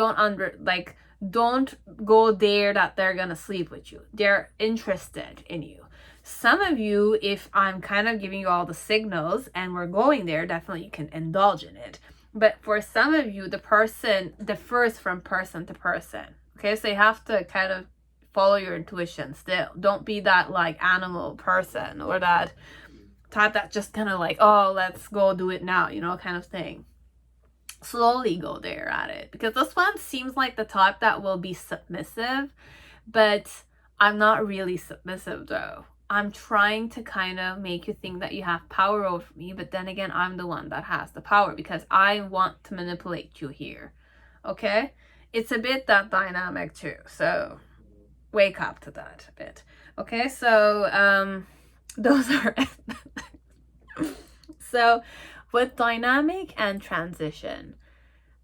don't go there that they're gonna sleep with you. They're interested in you. Some of you, if I'm kind of giving you all the signals and we're going there, definitely you can indulge in it. But for some of you, the person differs from person to person, okay? So you have to kind of follow your intuition still. Don't be that like animal person, or that type that just kind of like, oh, let's go do it now, you know, kind of thing. Slowly go there at it, because this one seems like the type that will be submissive, but I'm not really submissive though. I'm trying to kind of make you think that you have power over me, but then again, I'm the one that has the power, because I want to manipulate you here, okay? It's a bit that dynamic too, so wake up to that a bit, okay? So those are so with dynamic and transition,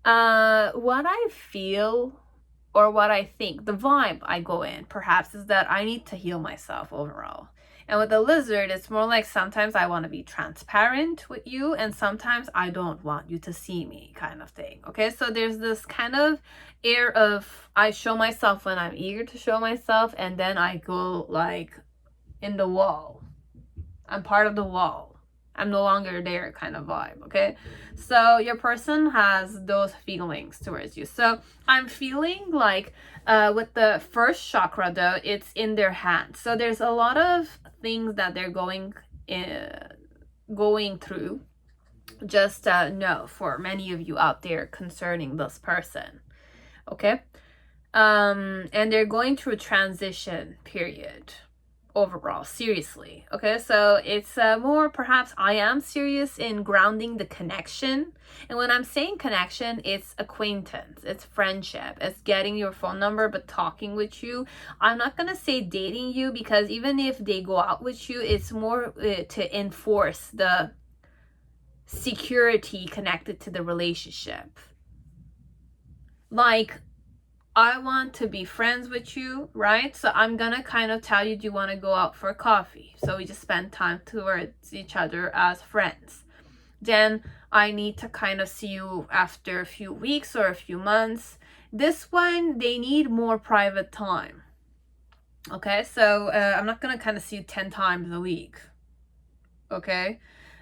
what I feel, or what I think, the vibe I go in perhaps, is that I need to heal myself overall. And with the lizard, it's more like sometimes I want to be transparent with you, and sometimes I don't want you to see me, kind of thing, okay? So there's this kind of air of, I show myself when I'm eager to show myself, and then I go like in the wall. I'm part of the wall. I'm no longer there, kind of vibe, okay? So your person has those feelings towards you. So I'm feeling like with the first chakra though, it's in their hand. So there's a lot of things that they're going through. Just know, for many of you out there, concerning this person, okay? And they're going through a transition period overall, seriously. Okay, so it's more perhaps I am serious in grounding the connection. And when I'm saying connection, it's acquaintance, it's friendship, it's getting your phone number but talking with you. I'm not gonna say dating you, because even if they go out with you, it's more to enforce the security connected to the relationship. Like, I want to be friends with you, right? So I'm gonna kind of tell you, do you want to go out for coffee? So we just spend time towards each other as friends. Then I need to kind of see you after a few weeks or a few months. This one, they need more private time. Okay, so I'm not gonna kind of see you 10 times a week. Okay,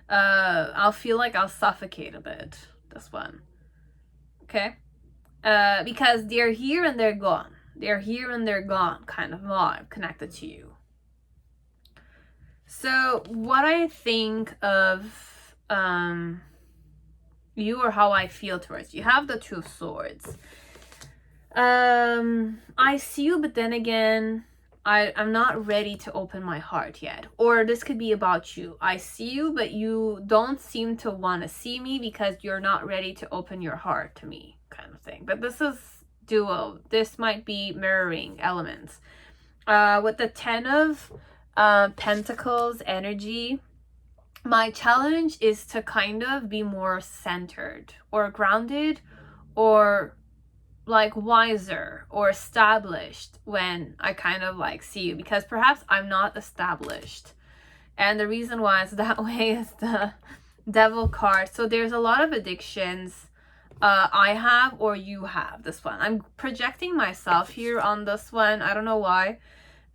I'll feel like I'll suffocate a bit, this one. Okay. Because they're here and they're gone. They're here and they're gone kind of vibe connected to you. So what I think of you, or how I feel towards you, have the Two of Swords. I see you, but then again, I'm not ready to open my heart yet. Or this could be about you. I see you, but you don't seem to want to see me because you're not ready to open your heart to me, kind of thing. But this is dual. This might be mirroring elements. With the Ten of Pentacles energy, my challenge is to kind of be more centered or grounded, or like wiser or established when I kind of like see you, because perhaps I'm not established. And the reason why it's that way is the Devil card. So there's a lot of addictions I have, or you have. This one, I'm projecting myself here on this one, I don't know why.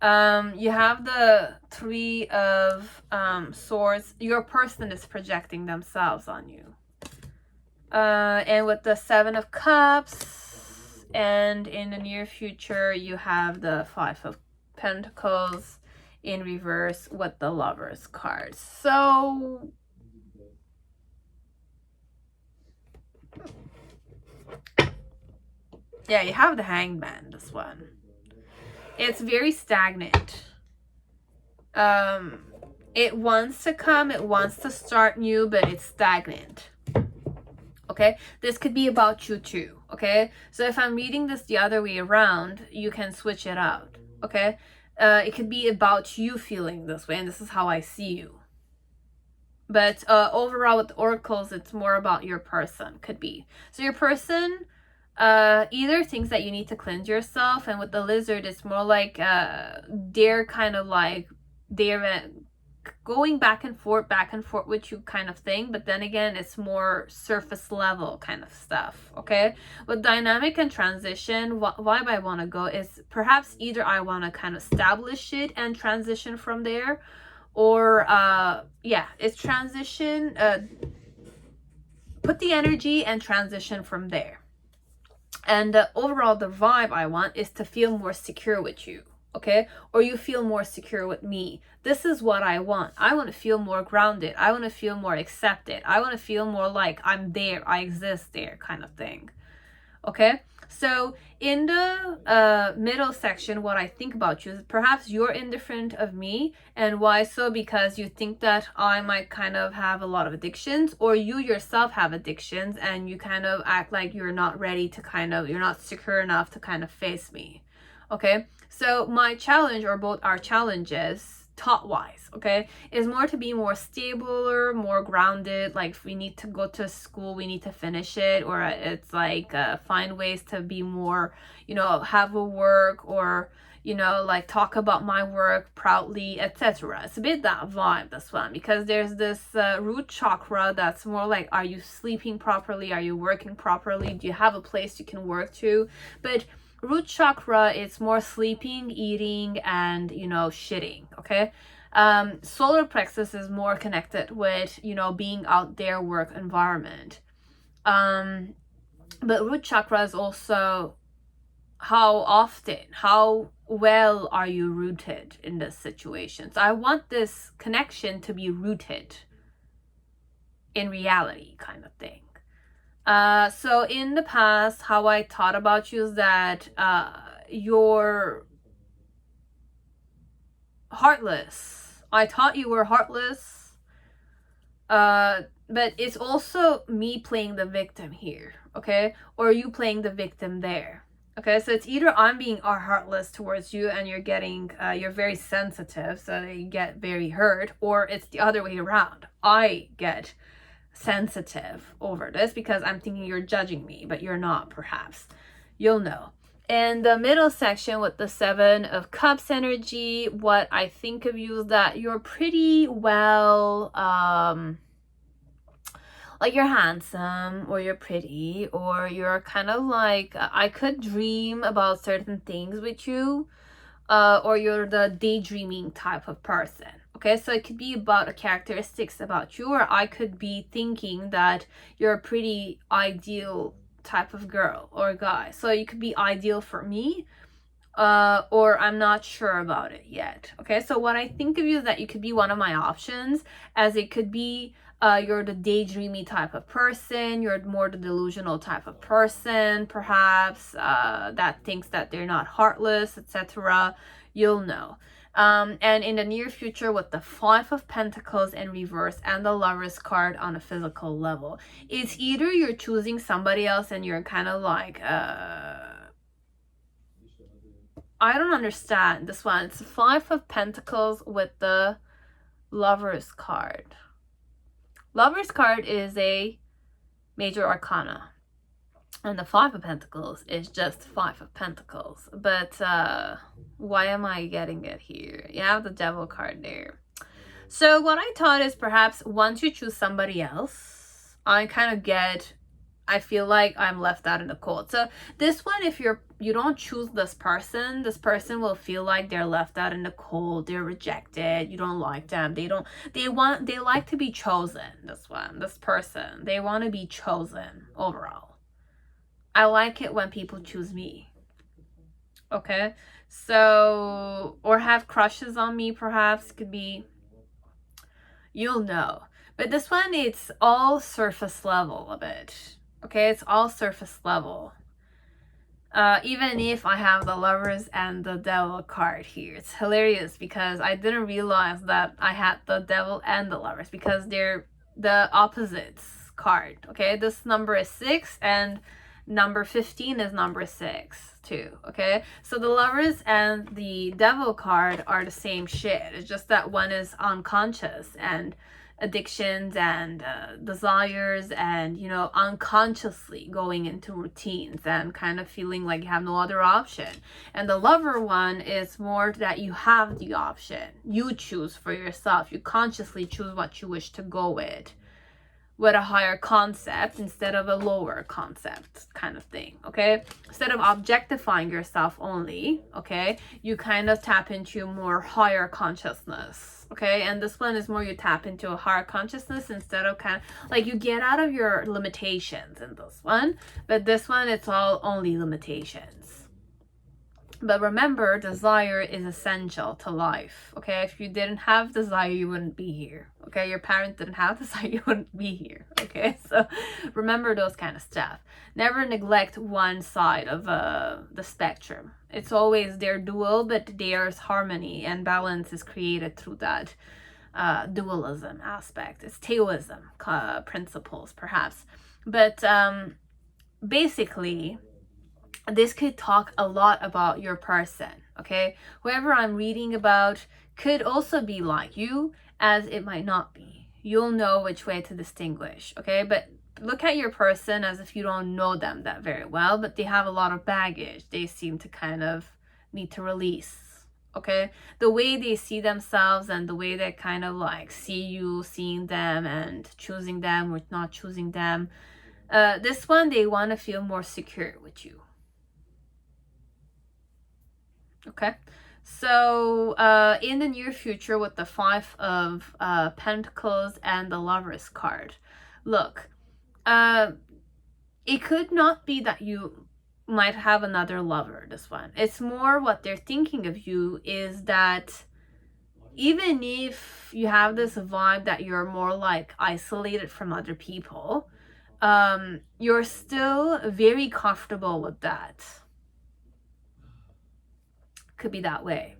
You have the Three of Swords. Your person is projecting themselves on you. And with the Seven of Cups, and in the near future you have the Five of Pentacles in reverse with the Lovers card. So yeah, you have the Hanged Man, this one. It's very stagnant. It wants to come, it wants to start new, but it's stagnant. Okay, this could be about you too. Okay, so if I'm reading this the other way around, you can switch it out. Okay, it could be about you feeling this way, and this is how I see you. But overall with the oracles, it's more about your person. Could be. So your person either thinks that you need to cleanse yourself, and with the Lizard, it's more like they're kind of like they're going back and forth with you kind of thing. But then again, it's more surface level kind of stuff. Okay, with dynamic and transition, vibe I want to go is perhaps either I want to kind of establish it and transition from there, or yeah, it's transition, put the energy and transition from there. And overall, the vibe I want is to feel more secure with you. Okay, or you feel more secure with me. This is what I want. I want to feel more grounded. I want to feel more accepted. I want to feel more like I'm there, I exist there, kind of thing. Okay, so in the middle section, what I think about you is perhaps you're indifferent of me. And why so? Because you think that I might kind of have a lot of addictions, or you yourself have addictions and you kind of act like you're not ready to kind of, you're not secure enough to kind of face me. Okay, so my challenge, or both our challenges, thought wise, okay, is more to be more stable, more grounded. Like if we need to go to school, we need to finish it, or it's like find ways to be more, you know, have a work, or you know, like talk about my work proudly, etc. It's a bit that vibe, this one, because there's this root chakra that's more like, are you sleeping properly, are you working properly, do you have a place you can work to? But root chakra, it's more sleeping, eating, and you know, shitting. Okay, solar plexus is more connected with, you know, being out there, work environment. But root chakra is also how often, how well are you rooted in this situation. So I want this connection to be rooted in reality, kind of thing. So in the past, how I thought about you is that you're heartless. I thought you were heartless. But it's also me playing the victim here, okay? Or you playing the victim there. Okay, so it's either I'm being heartless towards you and you're very sensitive, so you get very hurt, or it's the other way around. I get sensitive over this because I'm thinking you're judging me, but you're not, perhaps. You'll know. And the middle section with the Seven of Cups energy, what I think of you is that you're pretty well, like you're handsome, or you're pretty, or you're kind of like, I could dream about certain things with you, or you're the daydreaming type of person. Okay, so it could be about a characteristics about you, or I could be thinking that you're a pretty ideal type of girl or guy. So you could be ideal for me, or I'm not sure about it yet. Okay, so what I think of you is that you could be one of my options, as it could be you're the daydreamy type of person, you're more the delusional type of person, perhaps, that thinks that they're not heartless, etc. You'll know. And in the near future, with the Five of Pentacles in reverse and the Lovers card on a physical level, it's either you're choosing somebody else and you're kind of like, I don't understand this one. It's Five of Pentacles with the Lovers card. Lovers card is a major arcana, and the Five of Pentacles is just Five of Pentacles. But why am I getting it here? You have the Devil card there. So what I thought is, perhaps once you choose somebody else, I feel like I'm left out in the cold. So this one, if you don't choose this person will feel like they're left out in the cold, they're rejected, you don't like them, they like to be chosen. This person, they want to be chosen overall. I like it when people choose me. Okay, so, or have crushes on me, perhaps, could be, you'll know. But this one, it's all surface level of it. Okay, it's all surface level. Even if I have the Lovers and the Devil card here. It's hilarious because I didn't realize that I had the Devil and the Lovers, because they're the opposites card. Okay, this number is 6 and number 15 is number 6 too. Okay, so the Lovers and the Devil card are the same shit. It's just that one is unconscious and addictions and desires, and unconsciously going into routines and kind of feeling like you have no other option. And the Lover one is more that you have the option, you choose for yourself, you consciously choose what you wish to go with a higher concept instead of a lower concept kind of thing. Okay, instead of objectifying yourself only, okay, you kind of tap into more higher consciousness. Okay, and this one is more you tap into a higher consciousness, instead of kind of like you get out of your limitations in this one. But this one, it's all only limitations. But remember, desire is essential to life. Okay, if you didn't have desire, you wouldn't be here. Okay, your parents didn't have desire, you wouldn't be here. Okay, so remember those kind of stuff. Never neglect one side of the spectrum. It's always they're dual, but there's harmony and balance is created through that dualism aspect. It's Taoism principles, perhaps. But basically, this could talk a lot about your person. Okay, whoever I'm reading about could also be like you, as it might not be. You'll know which way to distinguish. Okay, but look at your person as if you don't know them that very well, but they have a lot of baggage they seem to kind of need to release. Okay, the way they see themselves and the way they kind of like see you seeing them and choosing them or not choosing them, this one, they want to feel more secure with you. Okay, so in the near future, with the Five of Pentacles and the Lovers card, look, it could not be that you might have another lover. This one, it's more what they're thinking of you is that even if you have this vibe that you're more like isolated from other people, you're still very comfortable with that. Could be that way.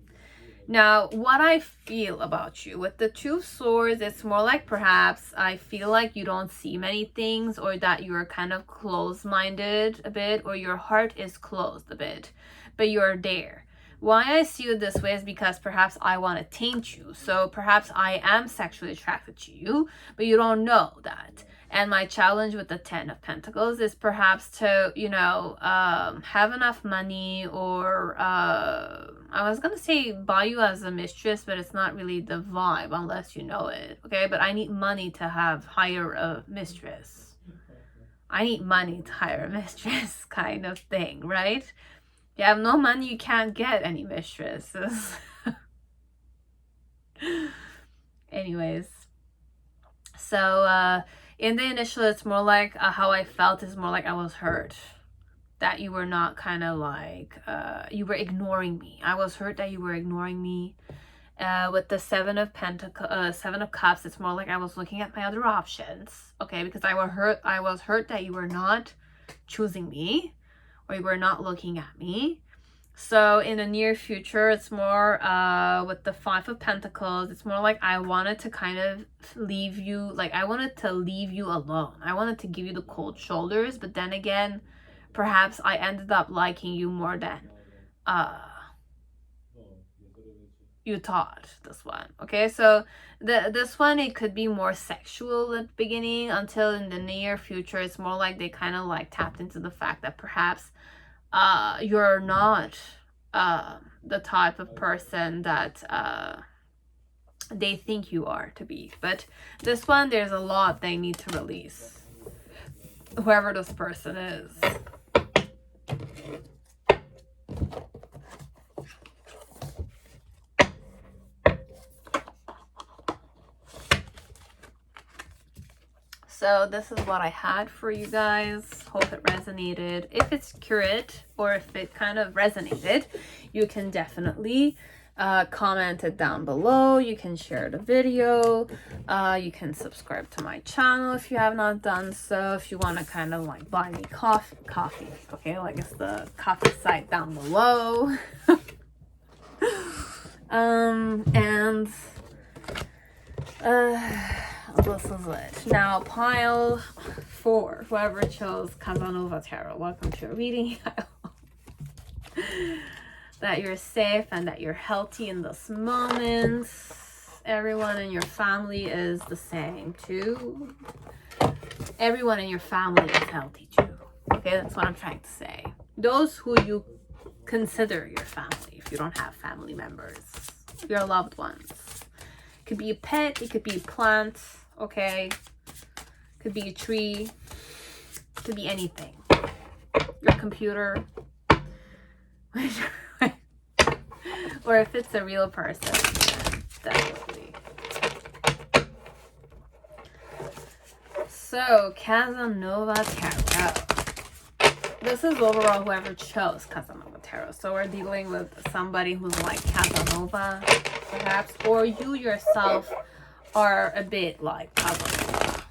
Now, what I feel about you with the Two of Swords, it's more like perhaps I feel like you don't see many things, or that you're kind of closed-minded a bit, or your heart is closed a bit, but you're there. Why I see it this way is because perhaps I want to taint you. So perhaps I am sexually attracted to you, but you don't know that. And my challenge with the Ten of Pentacles is perhaps to, you know, have enough money, or I was going to say buy you as a mistress, but it's not really the vibe unless you know it. Okay, but I need money to hire a mistress. I need money to hire a mistress kind of thing, right? If you have no money, you can't get any mistresses. Anyways, so in the initial, it's more like how I felt is more like I was hurt. That you were not kind of like, you were ignoring me. I was hurt that you were ignoring me. With the Seven of Cups, it's more like I was looking at my other options. Okay, because I was hurt that you were not choosing me, or you were not looking at me. So in the near future, it's more with the Five of Pentacles, it's more like I wanted to kind of leave you, like I wanted to leave you alone. I wanted to give you the cold shoulders, but then again, perhaps I ended up liking you more than you thought, this one. Okay, so this one, it could be more sexual at the beginning, until in the near future it's more like they kind of like tapped into the fact that perhaps you're not the type of person that they think you are to be. But this one, there's a lot they need to release, whoever this person is. So this is what I had for you guys. Hope it resonated. If it's accurate, or if it kind of resonated, you can definitely comment it down below. You can share the video. You can subscribe to my channel if you have not done so. If you want to kind of like buy me coffee, okay, like it's the coffee site down below. This is it. Now, pile 4, whoever chose Casanova Tarot, welcome to a reading. That you're safe and that you're healthy in this moment. Everyone in your family is the same too. Everyone in your family is healthy too. Okay, that's what I'm trying to say. Those who you consider your family, if you don't have family members, your loved ones. It could be a pet, it could be a plant, okay? Could be a tree, could be anything. Your computer. Or if it's a real person, definitely. So, Casanova Tarot. This is overall whoever chose Casanova Tarot. So we're dealing with somebody who's like Casanova, perhaps, or you yourself are a bit like Casanova.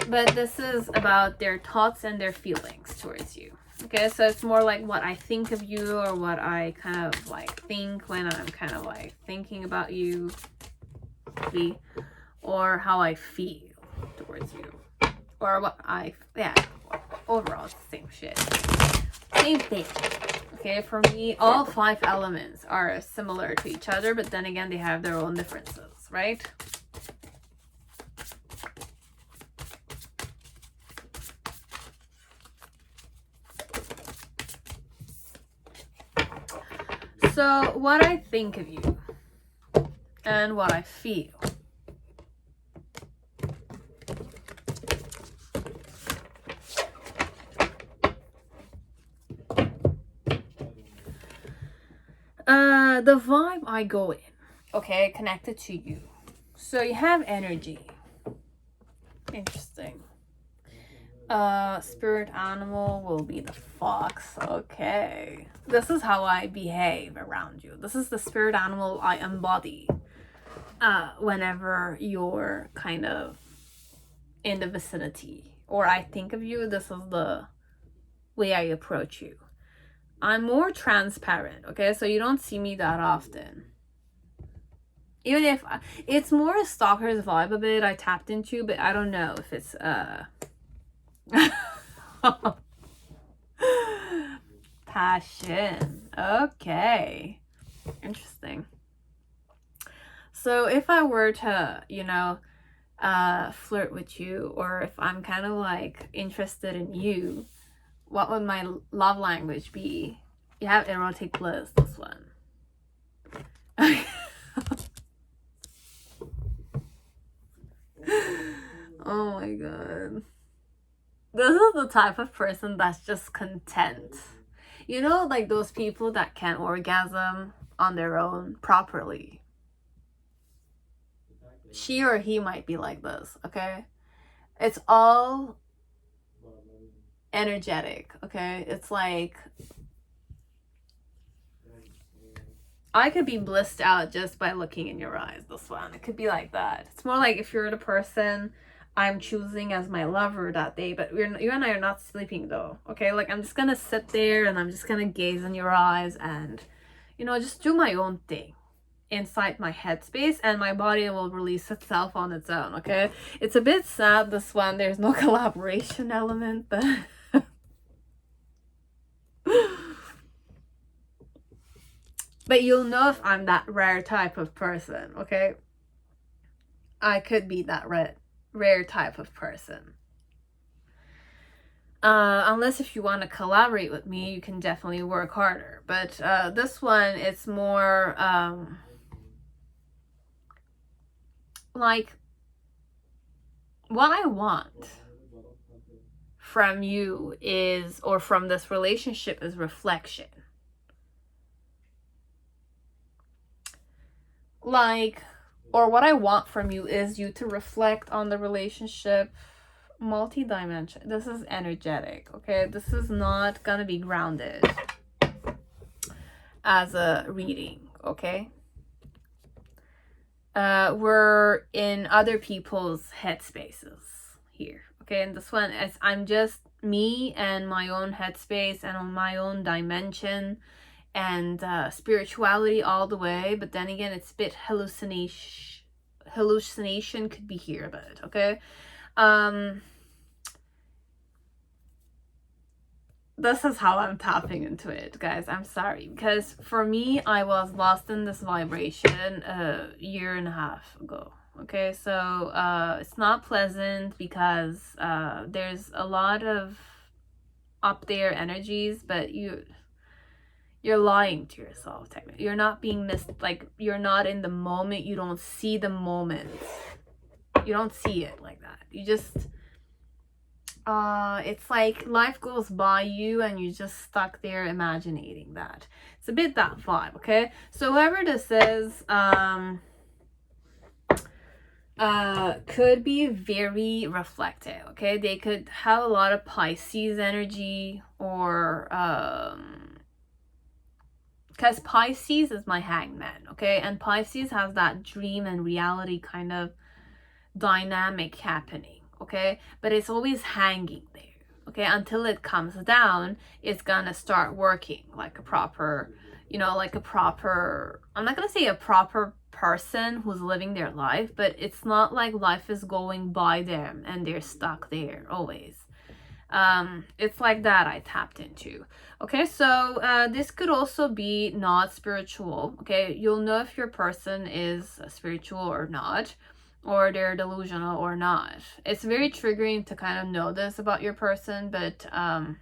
But this is about their thoughts and their feelings towards you. Okay, so it's more like what I think of you, or what I kind of like think when I'm kind of like thinking about you, or how I feel towards you, or what overall it's the same shit, same thing. Okay, for me, all 5 elements are similar to each other, but then again, they have their own differences, right? So, what I think of you and what I feel. The vibe I go in, okay, connected to you. So you have energy. Interesting. Spirit animal will be the fox. Okay. This is how I behave around you. This is the spirit animal I embody whenever you're kind of in the vicinity, or I think of you, this is the way I approach you. I'm more transparent, okay? So you don't see me that often. Even if it's more a stalker's vibe a bit I tapped into, but I don't know if it's passion. Okay. Interesting. So if I were to, you know, flirt with you, or if I'm kind of like interested in you, what would my love language be? You have erotic bliss, this one. Oh my god. This is the type of person that's just content. You know, like those people that can orgasm on their own properly. She or he might be like this, okay? It's all energetic, okay? It's like I could be blissed out just by looking in your eyes, this one. It could be like that. It's more like if you're the person I'm choosing as my lover that day, but you and I are not sleeping though, okay? Like I'm just gonna sit there and I'm just gonna gaze in your eyes and, you know, just do my own thing inside my headspace, and my body will release itself on its own, okay? It's a bit sad, this one. There's no collaboration element, but but you'll know if I'm that rare type of person, okay? I could be that rare type of person. Unless if you want to collaborate with me, you can definitely work harder. But this one, it's more like what I want from you is, or from this relationship, is reflection. Like, or what I want from you is you to reflect on the relationship multi-dimension. This is energetic, okay? This is not gonna be grounded as a reading, okay? We're in other people's headspaces here, okay? And this one is, I'm just me and my own headspace and on my own dimension and spirituality all the way. But then again, it's a bit hallucination could be here a bit, okay? This is how I'm tapping into it, guys. I'm sorry, because for me, I was lost in this vibration a year and a half ago, okay? So it's not pleasant because there's a lot of up there energies, but you're lying to yourself, technically. You're not being like, you're not in the moment. You don't see the moment. You don't see it like that. You just it's like life goes by you and you're just stuck there imagining that. It's a bit that vibe, okay? So whoever this is could be very reflective, okay? They could have a lot of Pisces energy, or because Pisces is my hangman, okay? And Pisces has that dream and reality kind of dynamic happening, okay? But it's always hanging there, okay? Until it comes down, it's gonna start working like a proper, you know, like a proper, I'm not gonna say a proper person who's living their life, but it's not like life is going by them and they're stuck there always. It's like that I tapped into. Okay, so this could also be not spiritual, okay? You'll know if your person is spiritual or not, or they're delusional or not. It's very triggering to kind of know this about your person, but I'm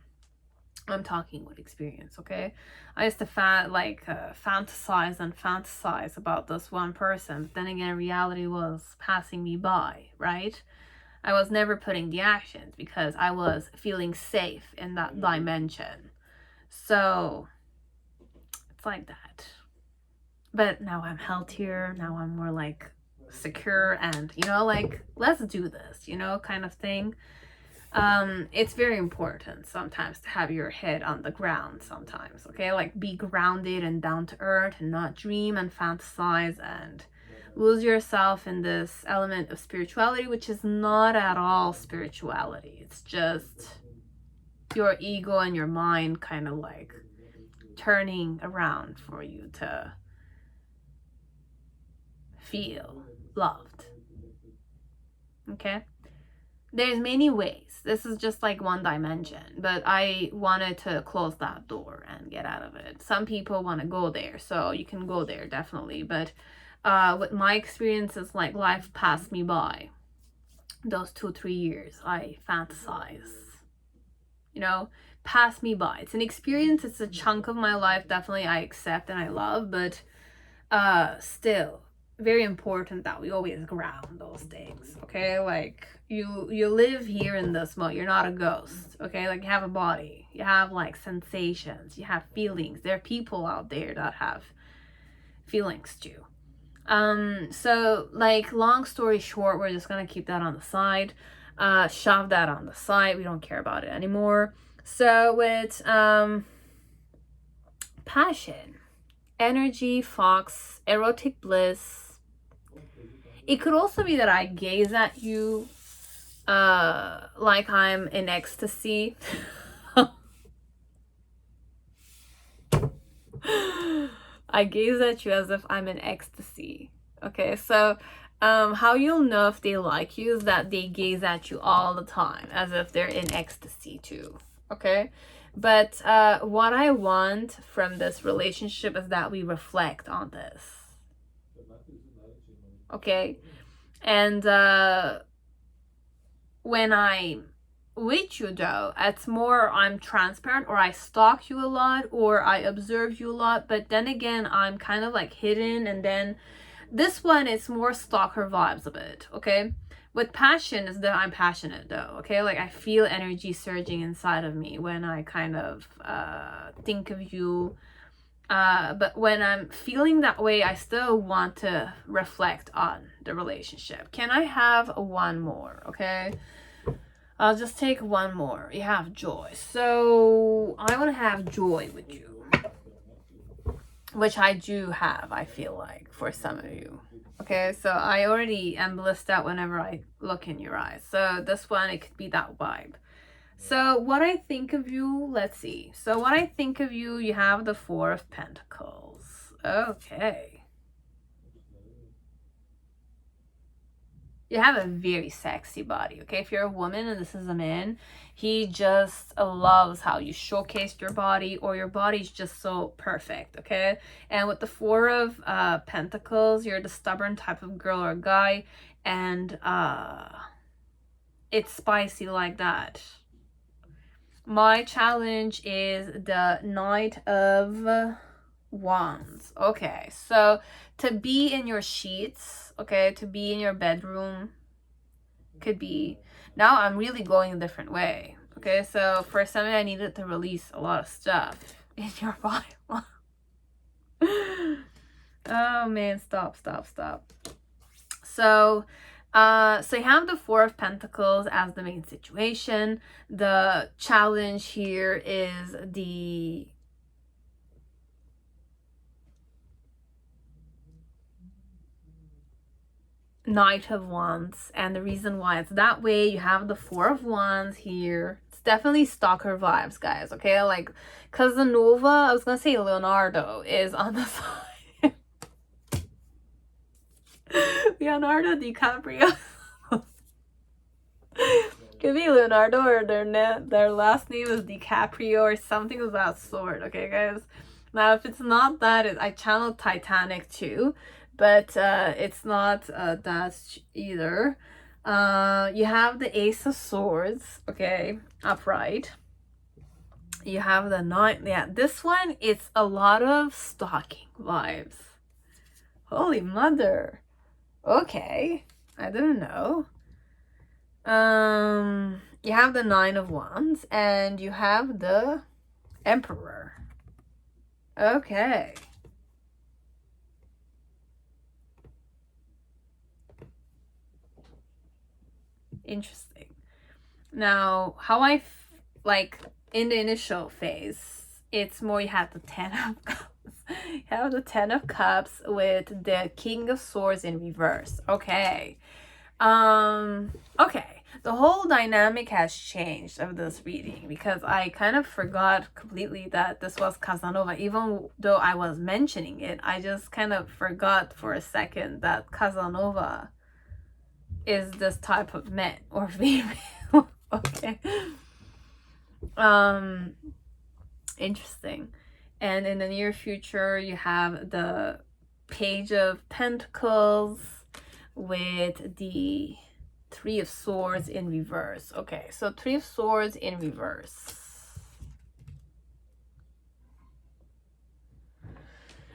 talking with experience, okay? I used to fantasize and fantasize about this one person, but then again, reality was passing me by, right? I was never putting the actions because I was feeling safe in that dimension. So it's like that. But now I'm healthier. Now I'm more like secure and, you know, like, let's do this, you know, kind of thing. It's very important sometimes to have your head on the ground sometimes, okay? Like, be grounded and down to earth and not dream and fantasize and lose yourself in this element of spirituality, which is not at all spirituality. It's just your ego and your mind kind of like turning around for you to feel loved. Okay? There's many ways. This is just like one dimension, but I wanted to close that door and get out of it. Some people want to go there, so you can go there definitely, but with my experiences, like life passed me by. Those 2-3 years I fantasize, pass me by. It's an experience, it's a chunk of my life, definitely I accept and I love, but still very important that we always ground those things. Okay, like you live here in this moment. You're not a ghost. Okay, like you have a body, you have like sensations, you have feelings. There are people out there that have feelings too. So like, long story short, we're just gonna keep that on the side, shove that on the side. We don't care about it anymore. So with passion, energy, fox, erotic bliss, it could also be that I gaze at you like I'm in ecstasy. I gaze at you as if I'm in ecstasy. Okay, so how you'll know if they like you is that they gaze at you all the time as if they're in ecstasy too. Okay, but what I want from this relationship is that we reflect on this. Okay, and when I'm with you though, it's more I'm transparent, or I stalk you a lot, or I observe you a lot, but then again I'm kind of like hidden. And then this one is more stalker vibes a bit. Okay, with passion is that I'm passionate though. Okay, like I feel energy surging inside of me when I kind of think of you, but when I'm feeling that way, I still want to reflect on the relationship. Can I have one more? Okay, I'll just take one more. You have joy. So I want to have joy with you, which I do have, I feel like, for some of you. Okay, so I already am blissed out whenever I look in your eyes. So this one, it could be that vibe. So what I think of you, let's see. So what I think of you, you have the Four of Pentacles. Okay. You have a very sexy body. Okay, if you're a woman and this is a man, he just loves how you showcased your body, or your body's just so perfect. Okay, and with the Four of Pentacles, you're the stubborn type of girl or guy, and it's spicy like that. My challenge is the Knight of Wands. Okay, so to be in your sheets, okay, to be in your bedroom, could be, now I'm really going a different way. Okay, so for some, I needed to release a lot of stuff in your body. Oh man, stop. So so you have the Four of Pentacles as the main situation. The challenge here is the Knight of Wands, and the reason why it's that way, you have the Four of Wands here. It's definitely stalker vibes, guys. Okay, like Casanova, I was gonna say Leonardo is on the side. Leonardo DiCaprio. Could be Leonardo, or their last name is DiCaprio or something of that sort. Okay, guys. Now, if it's not that, I channeled Titanic too, but it's not that either. You have the Ace of Swords, okay, upright. You have the Knight. Yeah, this one, it's a lot of stalking vibes. Holy mother. Okay, I didn't know. You have the Nine of Wands, and you have the Emperor. Okay. Interesting. Now, how I like in the initial phase, it's more you have the Ten of Cups. have the Ten of Cups with the King of Swords in reverse. Okay. Okay. The whole dynamic has changed of this reading because I kind of forgot completely that this was Casanova. Even though I was mentioning it, I just kind of forgot for a second that Casanova is this type of man or female. Okay. Interesting. And in the near future, you have the Page of Pentacles with the Three of Swords in reverse. Okay, so Three of Swords in reverse.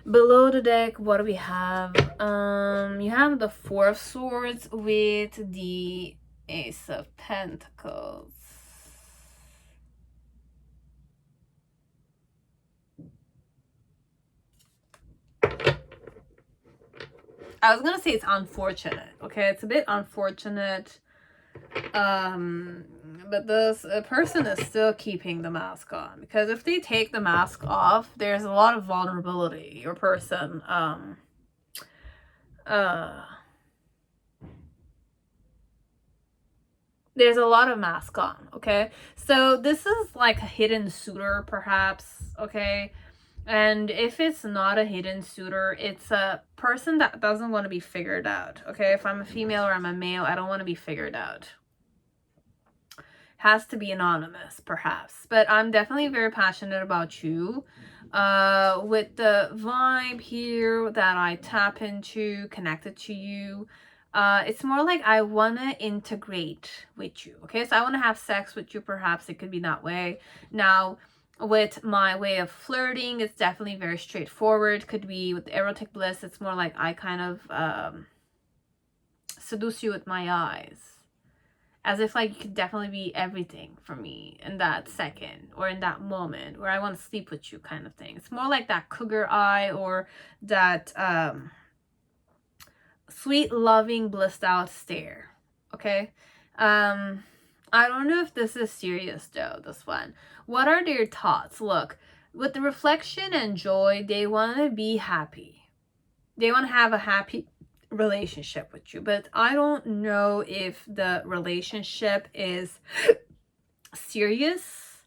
Below the deck, what do we have? You have the Four of Swords with the Ace of Pentacles. I was gonna say it's unfortunate. Okay, it's a bit unfortunate. But this person is still keeping the mask on, because if they take the mask off, there's a lot of vulnerability. Your person there's a lot of mask on. Okay, so this is like a hidden suitor perhaps. Okay, and if it's not a hidden suitor, it's a person that doesn't want to be figured out. Okay, if I'm a female or I'm a male, I don't want to be figured out. Has to be anonymous perhaps, but I'm definitely very passionate about you. With the vibe here that I tap into, connected to you, it's more like I want to integrate with you. Okay, so I want to have sex with you. Perhaps it could be that way. Now with my way of flirting, it's definitely very straightforward. Could be with erotic bliss, it's more like I kind of seduce you with my eyes, as if like you could definitely be everything for me in that second or in that moment where I want to sleep with you kind of thing. It's more like that cougar eye or that sweet, loving, blissed out stare. Okay. I don't know if this is serious though, this one. What are their thoughts? Look, with the reflection and joy, they want to be happy. They want to have a happy relationship with you, but I don't know if the relationship is serious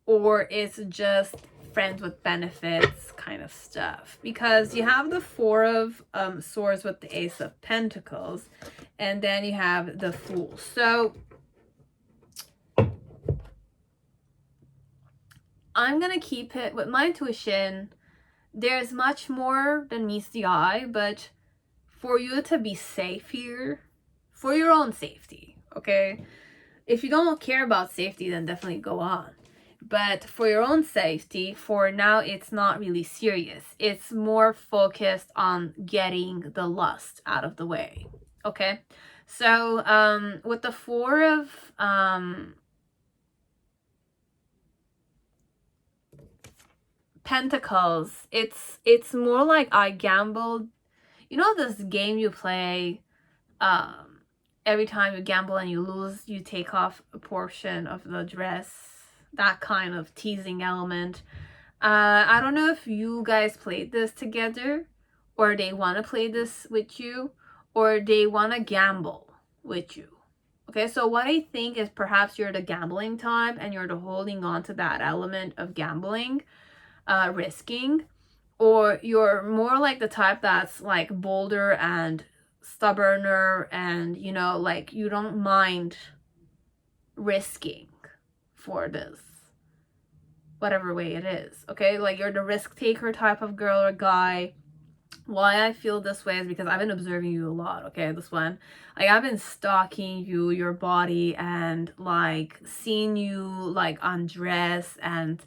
or it's just friends with benefits kind of stuff, because you have the Four of Swords with the Ace of Pentacles, and then you have the Fool. So I'm gonna keep it with my intuition. There's much more than meets the eye, but for you to be safe here, for your own safety, okay? If you don't care about safety, then definitely go on. But for your own safety, for now, it's not really serious. It's more focused on getting the lust out of the way, okay? So with the Four of Pentacles, it's more like I gambled. You know this game you play, every time you gamble and you lose, you take off a portion of the dress, that kind of teasing element. I don't know if you guys played this together, or they want to play this with you, or they want to gamble with you. Okay, so what I think is perhaps you're the gambling type and you're the holding on to that element of gambling, risking, or you're more like the type that's like bolder and stubborner, and you know, like you don't mind risking for this, whatever way it is. Okay, like you're the risk taker type of girl or guy. Why I feel this way is because I've been observing you a lot. Okay, this one, like I've been stalking you, your body, and like seeing you like undress, and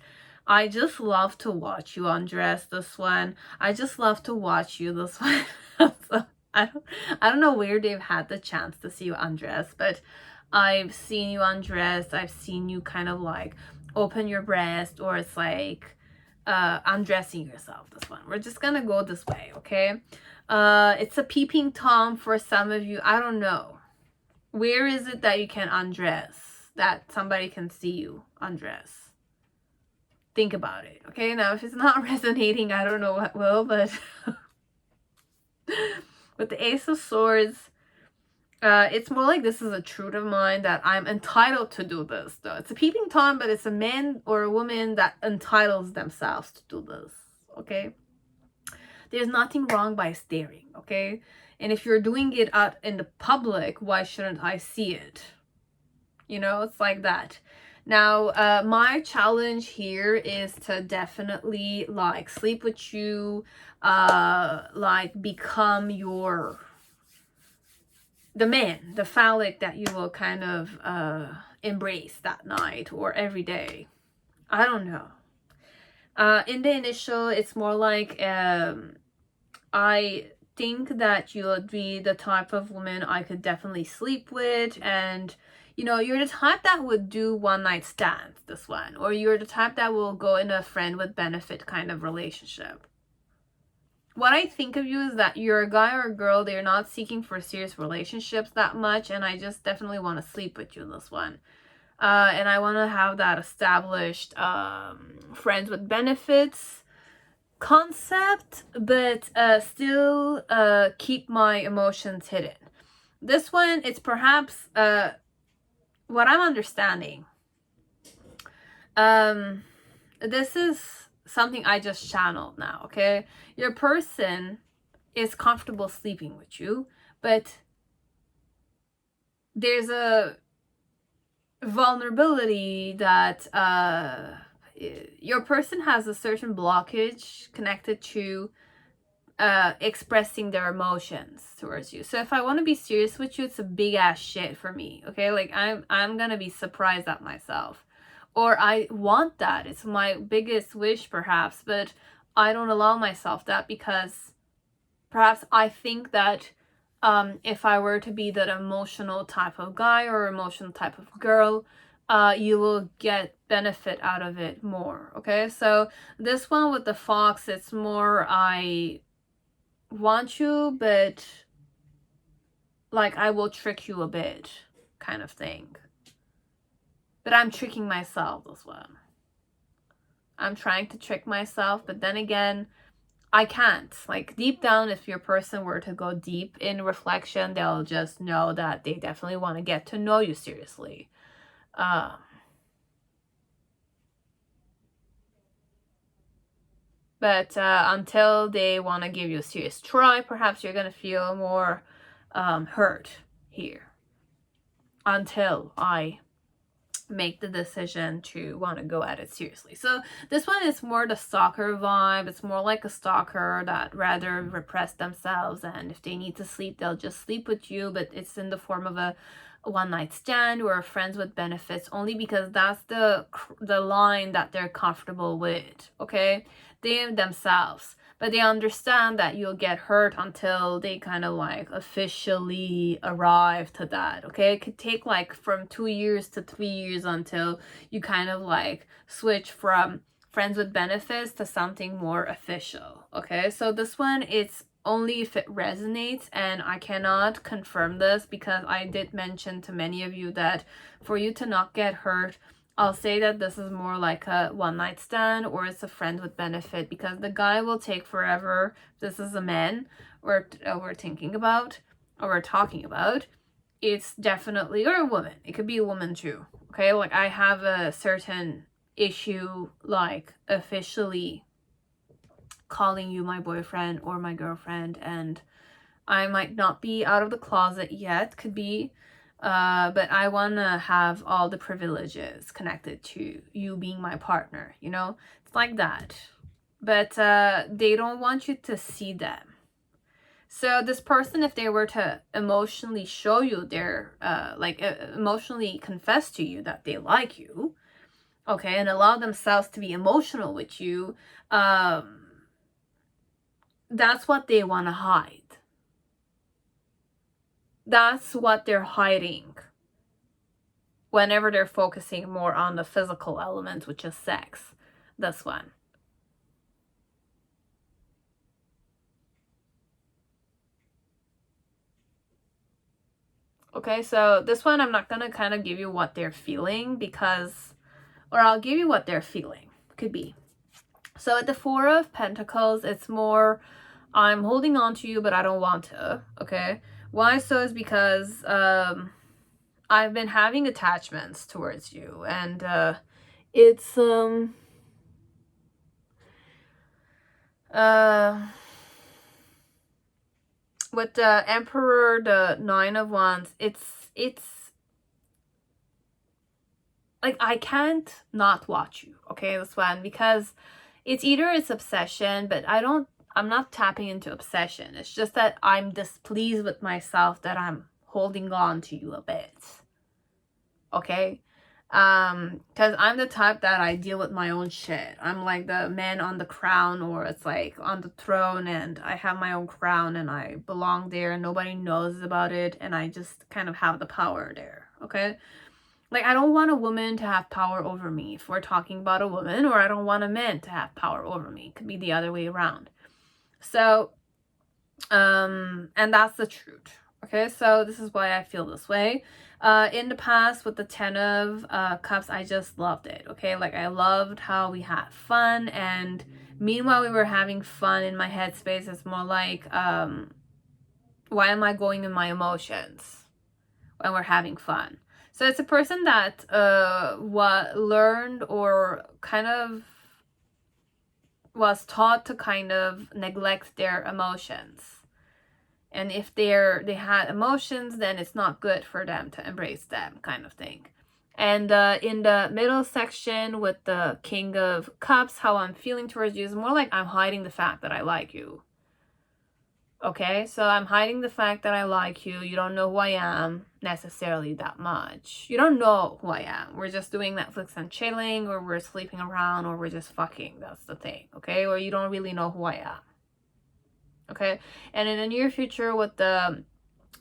I just love to watch you undress, this one. I just love to watch you, this one. So I don't know where they've had the chance to see you undress, but I've seen you undress. I've seen you kind of like open your breast, or it's like undressing yourself, this one. We're just gonna go this way, okay? It's a peeping Tom for some of you. I don't know. Where is it that you can undress, that somebody can see you undress? think about it. Okay, now if it's not resonating, I don't know what will, but with the Ace of Swords, it's more like this is a truth of mine that I'm entitled to do this, though. It's a peeping Tom, but it's a man or a woman that entitles themselves to do this, okay? There's nothing wrong by staring, okay? And if you're doing it out in the public, why shouldn't I see it? You know, it's like that. Now, my challenge here is to definitely, like, sleep with you, like, become the man, the phallic that you will kind of embrace that night or every day. I don't know. In the initial, it's more like I think that you would be the type of woman I could definitely sleep with, and you know, you're the type that would do one night stands, this one, or you're the type that will go in a friend with benefit kind of relationship. What I think of you is that you're a guy or a girl, they're not seeking for serious relationships that much, and I just definitely want to sleep with you, this one. And I want to have that established friends with benefits concept, but still keep my emotions hidden. This one, it's perhaps what I'm understanding. This is something I just channeled now, okay? Your person is comfortable sleeping with you, but there's a vulnerability that your person has a certain blockage connected to expressing their emotions towards you. So if I want to be serious with you, it's a big ass shit for me, okay? Like I'm gonna be surprised at myself, or I want that, it's my biggest wish perhaps, but I don't allow myself that because perhaps I think that if I were to be that emotional type of guy or emotional type of girl, you will get benefit out of it more, okay? So this one with the fox, it's more I want you, but like I will trick you a bit kind of thing. But I'm tricking myself as well. I'm trying to trick myself, but then again, I can't. Like deep down, if your person were to go deep in reflection, they'll just know that they definitely want to get to know you seriously. But until they want to give you a serious try, perhaps you're going to feel more hurt here. Until I make the decision to want to go at it seriously. So this one is more the stalker vibe. It's more like a stalker that rather repress themselves, and if they need to sleep, they'll just sleep with you, but it's in the form of a one night stand or friends with benefits, only because that's the line that they're comfortable with, okay? They themselves, but they understand that you'll get hurt until they kind of like officially arrive to that, okay? It could take like from 2 years to 3 years until you kind of like switch from friends with benefits to something more official, okay? So this one, it's only if it resonates, and I cannot confirm this because I did mention to many of you that for you to not get hurt, I'll say that this is more like a one night stand or it's a friend with benefit, because the guy will take forever. This is a man we're thinking about or we're talking about. It's definitely, or a woman. It could be a woman too, okay? Like I have a certain issue like officially calling you my boyfriend or my girlfriend, and I might not be out of the closet yet, could be, but I want to have all the privileges connected to you being my partner, you know? It's like that. But they don't want you to see them. So this person, if they were to emotionally show you their, emotionally confess to you that they like you, okay, and allow themselves to be emotional with you, that's what they want to hide. That's what they're hiding whenever they're focusing more on the physical element, which is sex. This one. Okay, so this one I'm not gonna kind of give you what they're feeling because, or I'll give you what they're feeling. Could be. So at the Four of Pentacles, it's more, I'm holding on to you, but I don't want to, okay? Why so is because I've been having attachments towards you, and it's with the Emperor, the Nine of Wands, it's like I can't not watch you, okay, this one, because it's obsession, but I'm not tapping into obsession. It's just that I'm displeased with myself that I'm holding on to you a bit, okay? Because I'm the type that I deal with my own shit. I'm like the man on the crown, or it's like on the throne, and I have my own crown and I belong there and nobody knows about it, and I just kind of have the power there, okay? Like, I don't want a woman to have power over me if we're talking about a woman, or I don't want a man to have power over me. It could be the other way around. So, and that's the truth. Okay, so this is why I feel this way. In the past with the Ten of Cups, I just loved it. Okay, like I loved how we had fun, and meanwhile we were having fun, in my headspace it's more like, why am I going in my emotions when we're having fun? So it's a person that learned, or kind of was taught to kind of neglect their emotions. And if they had emotions, then it's not good for them to embrace them, kind of thing. And in the middle section with the King of Cups, how I'm feeling towards you is more like I'm hiding the fact that I like you. Okay, so I'm hiding the fact that I like you. You don't know who I am necessarily that much. You don't know who I am. We're just doing Netflix and chilling, or we're sleeping around, or we're just fucking. That's the thing, okay? Or you don't really know who I am. Okay, and in the near future with the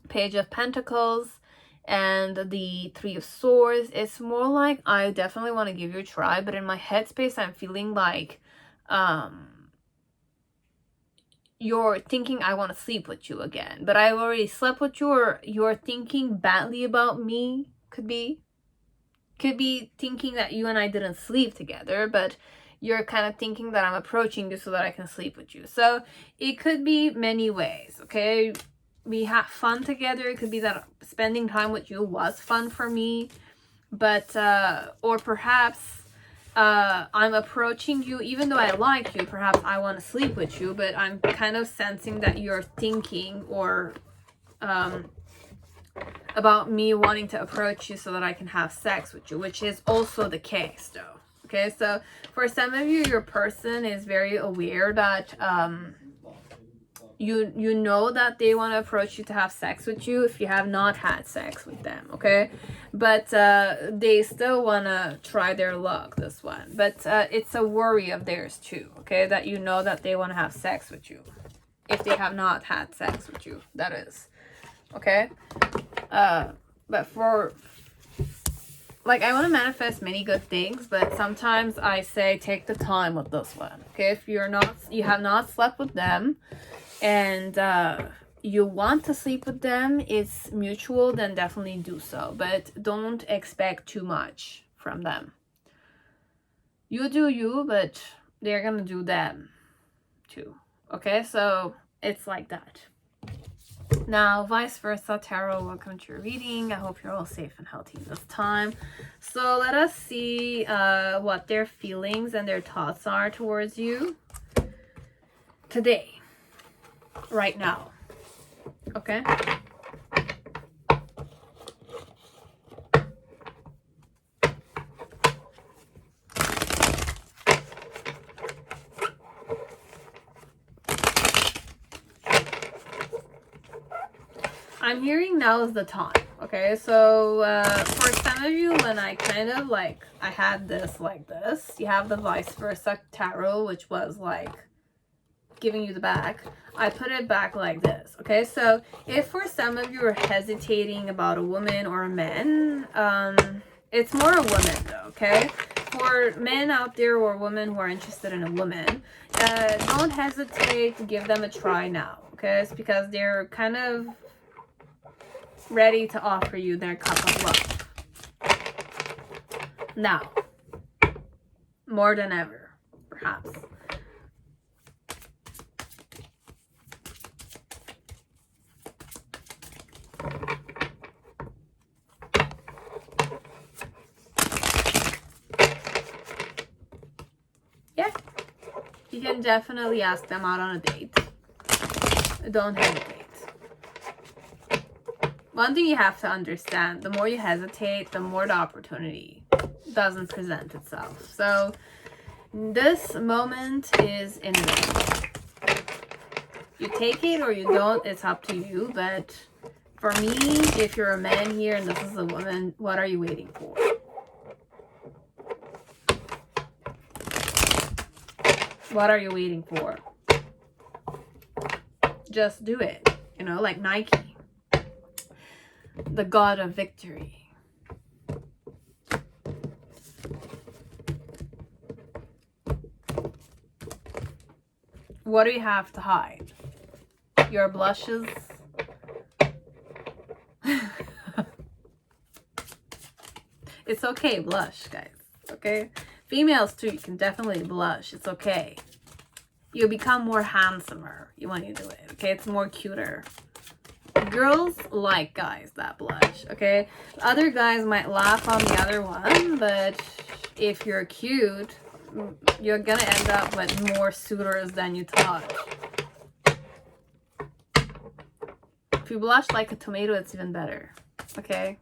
Page of Pentacles and the Three of Swords, it's more like I definitely want to give you a try, but in my headspace I'm feeling like you're thinking I want to sleep with you again, but I already slept with you, or you're thinking badly about me. Could be thinking that you and I didn't sleep together, but you're kind of thinking that I'm approaching you so that I can sleep with you. So it could be many ways, okay? We have fun together. It could be that spending time with you was fun for me, but or perhaps I'm approaching you even though I like you. Perhaps I want to sleep with you, but I'm kind of sensing that you're thinking, or about me wanting to approach you so that I can have sex with you, which is also the case though. Okay, so for some of you, your person is very aware that you know that they want to approach you to have sex with you if you have not had sex with them, okay? But they still want to try their luck, this one. But it's a worry of theirs too, okay? That you know that they want to have sex with you. If they have not had sex with you, that is. Okay? But for... like, I want to manifest many good things, but sometimes I say take the time with this one. Okay, if you have not slept with them, and you want to sleep with them, it's mutual, then definitely do so. But don't expect too much from them. You do you, but they're gonna do them too. Okay, so it's like that. Now, vice versa, tarot, welcome to your reading. I hope you're all safe and healthy this time. So let us see what their feelings and their thoughts are towards you today, right now. Okay? I'm hearing now is the time. Okay, so for some of you, when I kind of like, I had this like this, you have the vice versa tarot, which was like giving you the back. I put it back like this. Okay, so if for some of you are hesitating about a woman or a man, it's more a woman though. Okay, for men out there or women who are interested in a woman, don't hesitate to give them a try now. Okay, it's because they're kind of ready to offer you their cup of love. Now, more than ever, perhaps. Yeah, you can definitely ask them out on a date. Don't hesitate. One thing you have to understand, the more you hesitate, the more the opportunity doesn't present itself. So this moment is in vain. You take it or you don't, it's up to you. But for me, if you're a man here and this is a woman, what are you waiting for? What are you waiting for? Just do it. You know, like Nike, the god of victory. What do you have to hide? Your blushes? It's okay, blush, guys. Okay? Females too, you can definitely blush. It's okay. You become more handsomer when you do it. Okay? It's more cuter. Girls like guys that blush. Okay? Other guys might laugh on the other one, but if you're cute, you're gonna end up with more suitors than you thought. If you blush like a tomato, it's even better. Okay?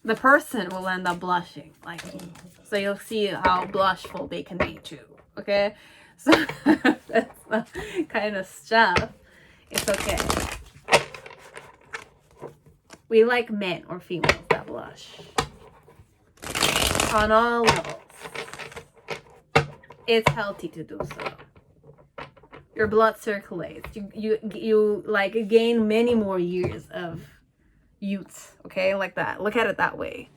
The person will end up blushing like you. So you'll see how blushful they can be too. Okay? So that's the kind of stuff. It's okay. We like men or females that blush. On all levels. It's healthy to do so. Your blood circulates. You like gain many more years of youth. Okay, like that. Look at it that way.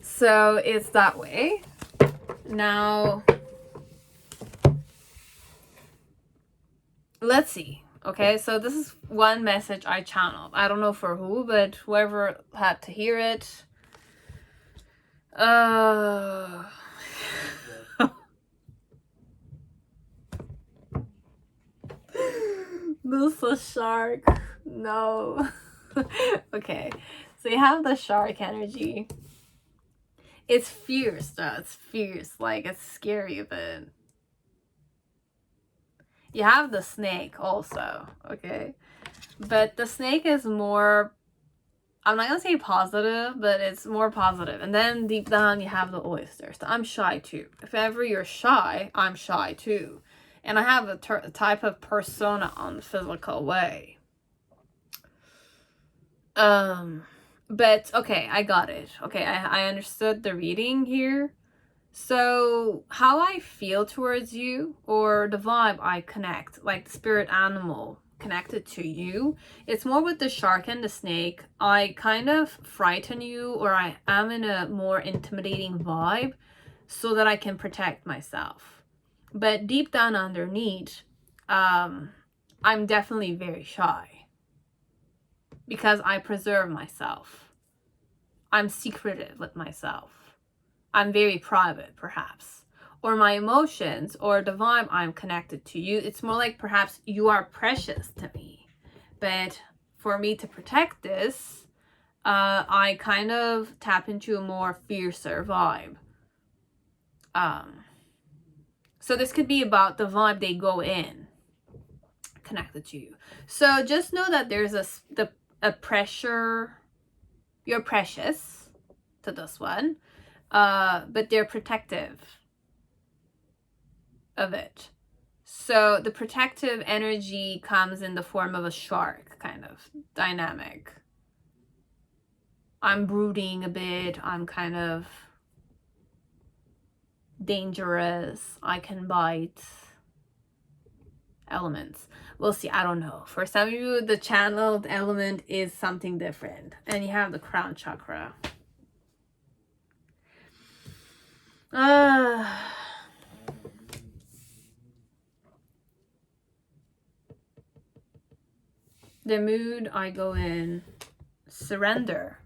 So it's that way. Now, let's see. Okay, so this is one message I channeled. I don't know for who, but whoever had to hear it. This is a shark. No. Okay, so you have the shark energy. It's fierce though. It's fierce. Like, it's scary, but you have the snake also. Okay, but the snake is more, I'm not gonna say positive, but it's more positive. And then deep down you have the oyster. So I'm shy too. If ever you're shy, I'm shy too. And I have a type of persona on the physical way. But okay, I got it. Okay, I understood the reading here. So how I feel towards you, or the vibe I connect, like the spirit animal connected to you, it's more with the shark and the snake. I kind of frighten you, or I am in a more intimidating vibe so that I can protect myself. But deep down underneath, I'm definitely very shy because I preserve myself. I'm secretive with myself. I'm very private, perhaps. Or my emotions, or the vibe I'm connected to you. It's more like perhaps you are precious to me. But for me to protect this, I kind of tap into a more fiercer vibe. So this could be about the vibe they go in, connected to you. So just know that there's a pressure. You're precious to this one. But they're protective of it. So the protective energy comes in the form of a shark kind of dynamic. I'm brooding a bit. I'm kind of dangerous. I can bite. Elements. We'll see. I don't know. For some of you, the channeled element is something different. And you have the crown chakra. The mood I go in, surrender.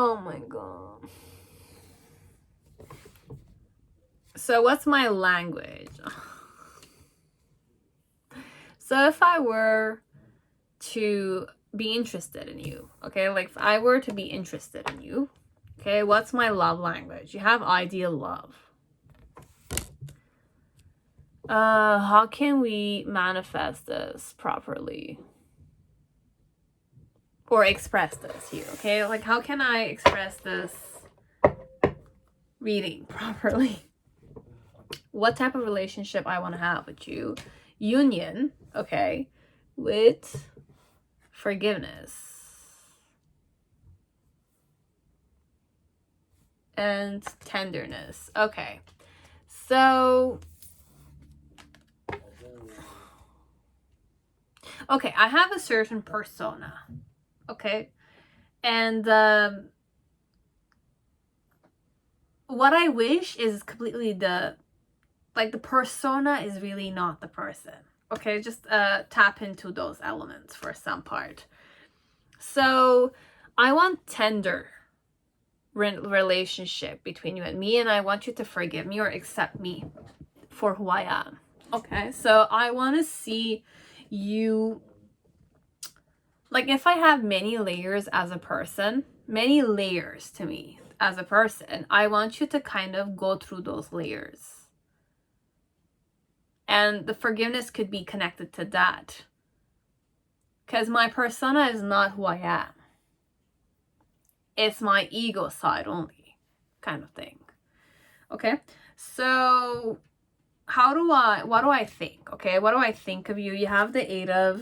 Oh my god. So what's my language? So if I were to be interested in you, okay, like if I were to be interested in you, okay, what's my love language? You have ideal love. How can we manifest this properly? Or express this here, okay? Like, how can I express this reading properly? What type of relationship I want to have with you? Union, okay, with forgiveness and tenderness. Okay, so okay, I have a certain persona, okay, and what I wish is completely the persona is really not the person. Okay, just tap into those elements for some part. So I want tender relationship between you and me, and I want you to forgive me or accept me for who I am. Okay, so I want to see you, like, if I have many layers as a person, many layers to me as a person, I want you to kind of go through those layers. And the forgiveness could be connected to that. Because my persona is not who I am. It's my ego side only, kind of thing. Okay? So, what do I think? Okay, what do I think of you? You have the 8 of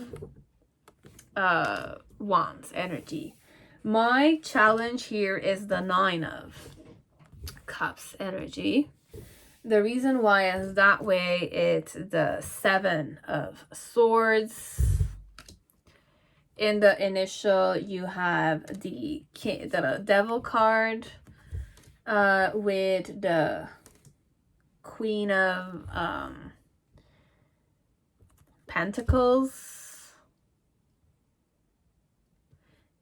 Wands energy. My challenge here is the 9 of Cups energy. The reason why is that way, it's the 7 of Swords. In the initial, you have the Devil card with the Queen of Pentacles.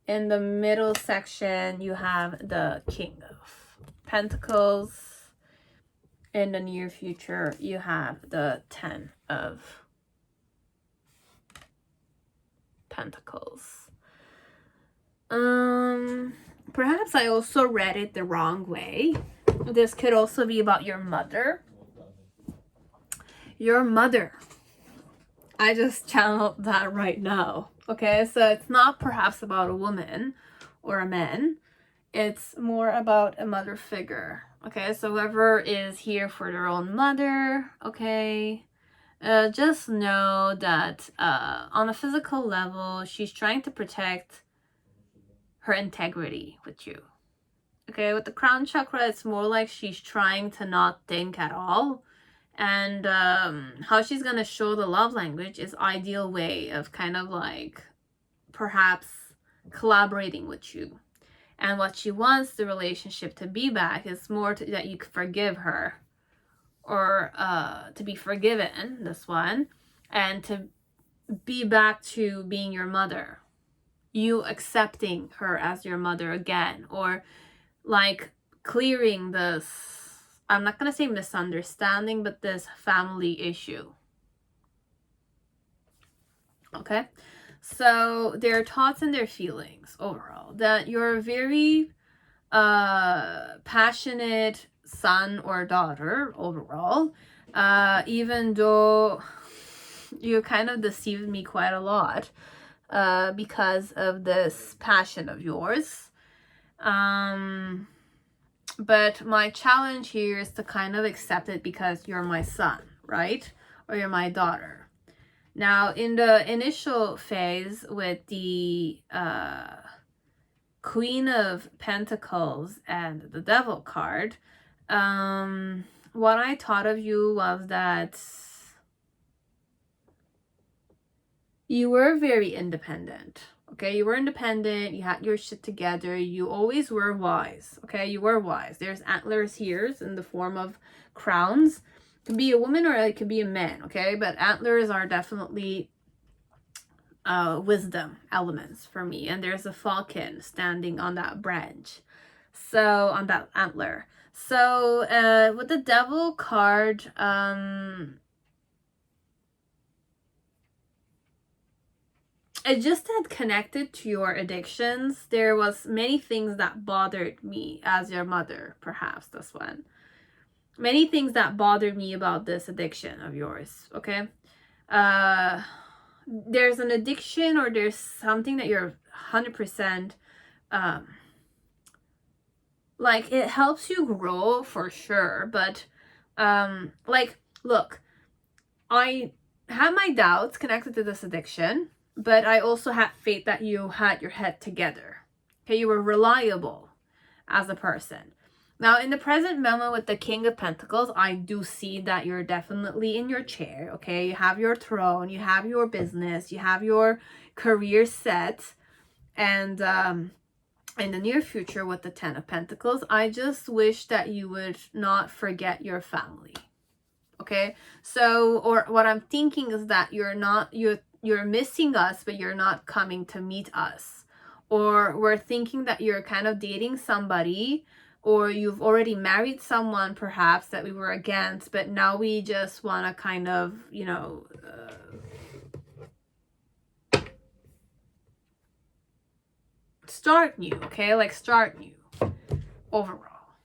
In the middle section, you have the King of Pentacles. In the near future, you have the 10 of Pentacles. Perhaps I also read it the wrong way. This could also be about your mother. Your mother. I just channeled that right now. Okay, so it's not perhaps about a woman or a man. It's more about a mother figure. Okay, so whoever is here for their own mother, okay, just know that on a physical level, she's trying to protect her integrity with you. Okay, with the crown chakra, it's more like she's trying to not think at all. And how she's going to show the love language is ideal way of kind of like perhaps collaborating with you. And what she wants the relationship to be back is more that you could forgive her, or to be forgiven, this one, and to be back to being your mother. You accepting her as your mother again, or like clearing this, I'm not going to say misunderstanding, but this family issue. Okay? So their thoughts and their feelings overall, that you're a very passionate son or daughter overall, even though you kind of deceived me quite a lot because of this passion of yours. But my challenge here is to kind of accept it because you're my son, right? Or you're my daughter. Now, in the initial phase with the Queen of Pentacles and the Devil card, what I thought of you was that you were very independent. Okay, you were independent, you had your shit together, you always were wise. Okay, you were wise. There's antlers here in the form of crowns. It could be a woman or it could be a man, okay? But antlers are definitely wisdom elements for me. And there's a falcon standing on that branch. So on that antler. So with the devil card, it just had connected to your addictions. There was many things that bothered me as your mother, perhaps this one. Many things that bothered me about this addiction of yours, okay? There's an addiction, or there's something that you're 100% like, it helps you grow for sure, but like, look, I had my doubts connected to this addiction, but I also had faith that you had your head together. Okay, you were reliable as a person. Now, in the present moment with the King of Pentacles, I do see that you're definitely in your chair, okay? You have your throne, you have your business, you have your career set, and in the near future with the Ten of Pentacles, I just wish that you would not forget your family, okay? So, or what I'm thinking is that you're missing us, but you're not coming to meet us. Or we're thinking that you're kind of dating somebody, or you've already married someone perhaps that we were against, but now we just want to kind of, you know, start new, okay? Like, start new overall,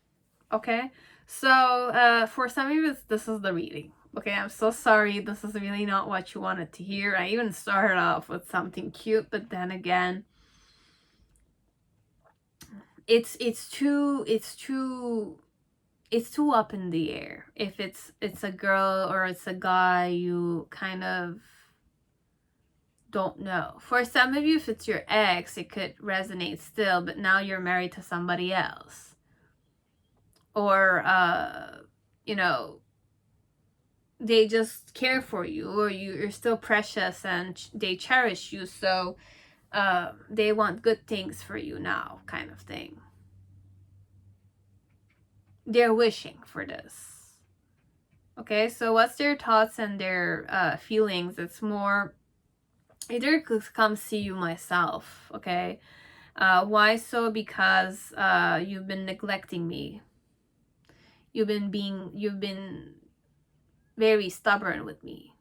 okay? So for some of you, this is the reading. Okay, I'm so sorry. This is really not what you wanted to hear. I even started off with something cute, but then again, it's too up in the air. If it's a girl or it's a guy, you kind of don't know. For some of you, if it's your ex, it could resonate still, but now you're married to somebody else. Or you know, they just care for you, or you're still precious and they cherish you, so they want good things for you now, kind of thing. They're wishing for this. Okay, so what's their thoughts and their feelings? It's more, either come see you myself, okay? Why so? Because you've been neglecting me. You've been very stubborn with me.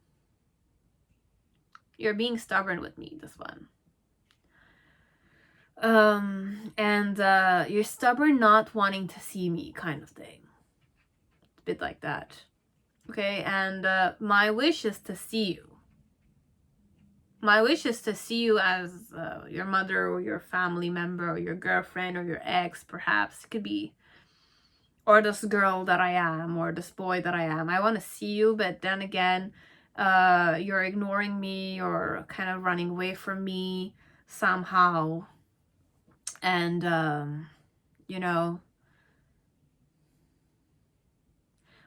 You're being stubborn with me, this one. And you're stubborn not wanting to see me, kind of thing. A bit like that. Okay, and my wish is to see you. My wish is to see you as your mother or your family member or your girlfriend or your ex, perhaps. It could be, or this girl that I am, or this boy that I am. I want to see you, but then again, you're ignoring me or kind of running away from me somehow. And, you know,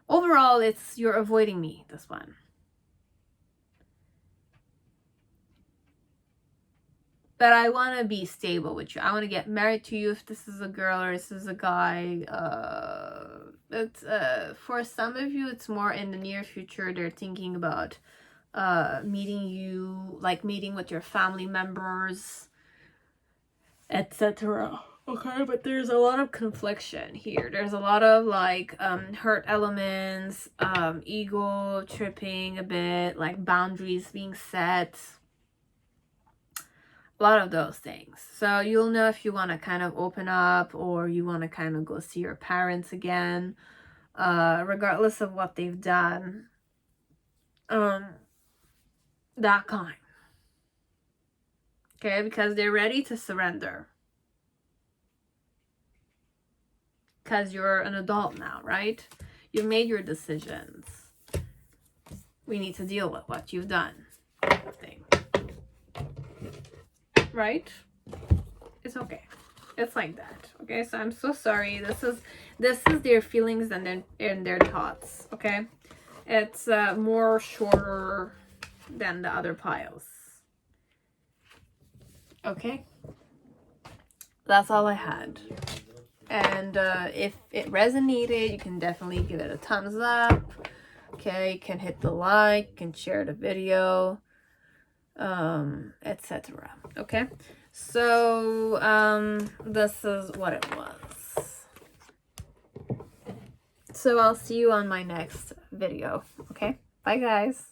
overall, it's you're avoiding me, this one. But I want to be stable with you. I want to get married to you if this is a girl or this is a guy. It's for some of you, it's more in the near future. They're thinking about meeting you, like meeting with your family members, etc. Okay, but there's a lot of confliction here. There's a lot of like hurt elements, ego tripping a bit, like boundaries being set. A lot of those things. So you'll know if you want to kind of open up, or you want to kind of go see your parents again, regardless of what they've done. That kind. Okay, because they're ready to surrender. Because you're an adult now, right? You've made your decisions. We need to deal with what you've done. Kind of thing. Right? It's okay. It's like that. Okay, so I'm so sorry. This is their feelings and their thoughts. Okay, it's more shorter than the other piles. Okay, that's all I had. And if it resonated, you can definitely give it a thumbs up. Okay, you can hit the like, you can share the video, etc. Okay, so this is what it was. So I'll see you on my next video. Okay? Bye, guys.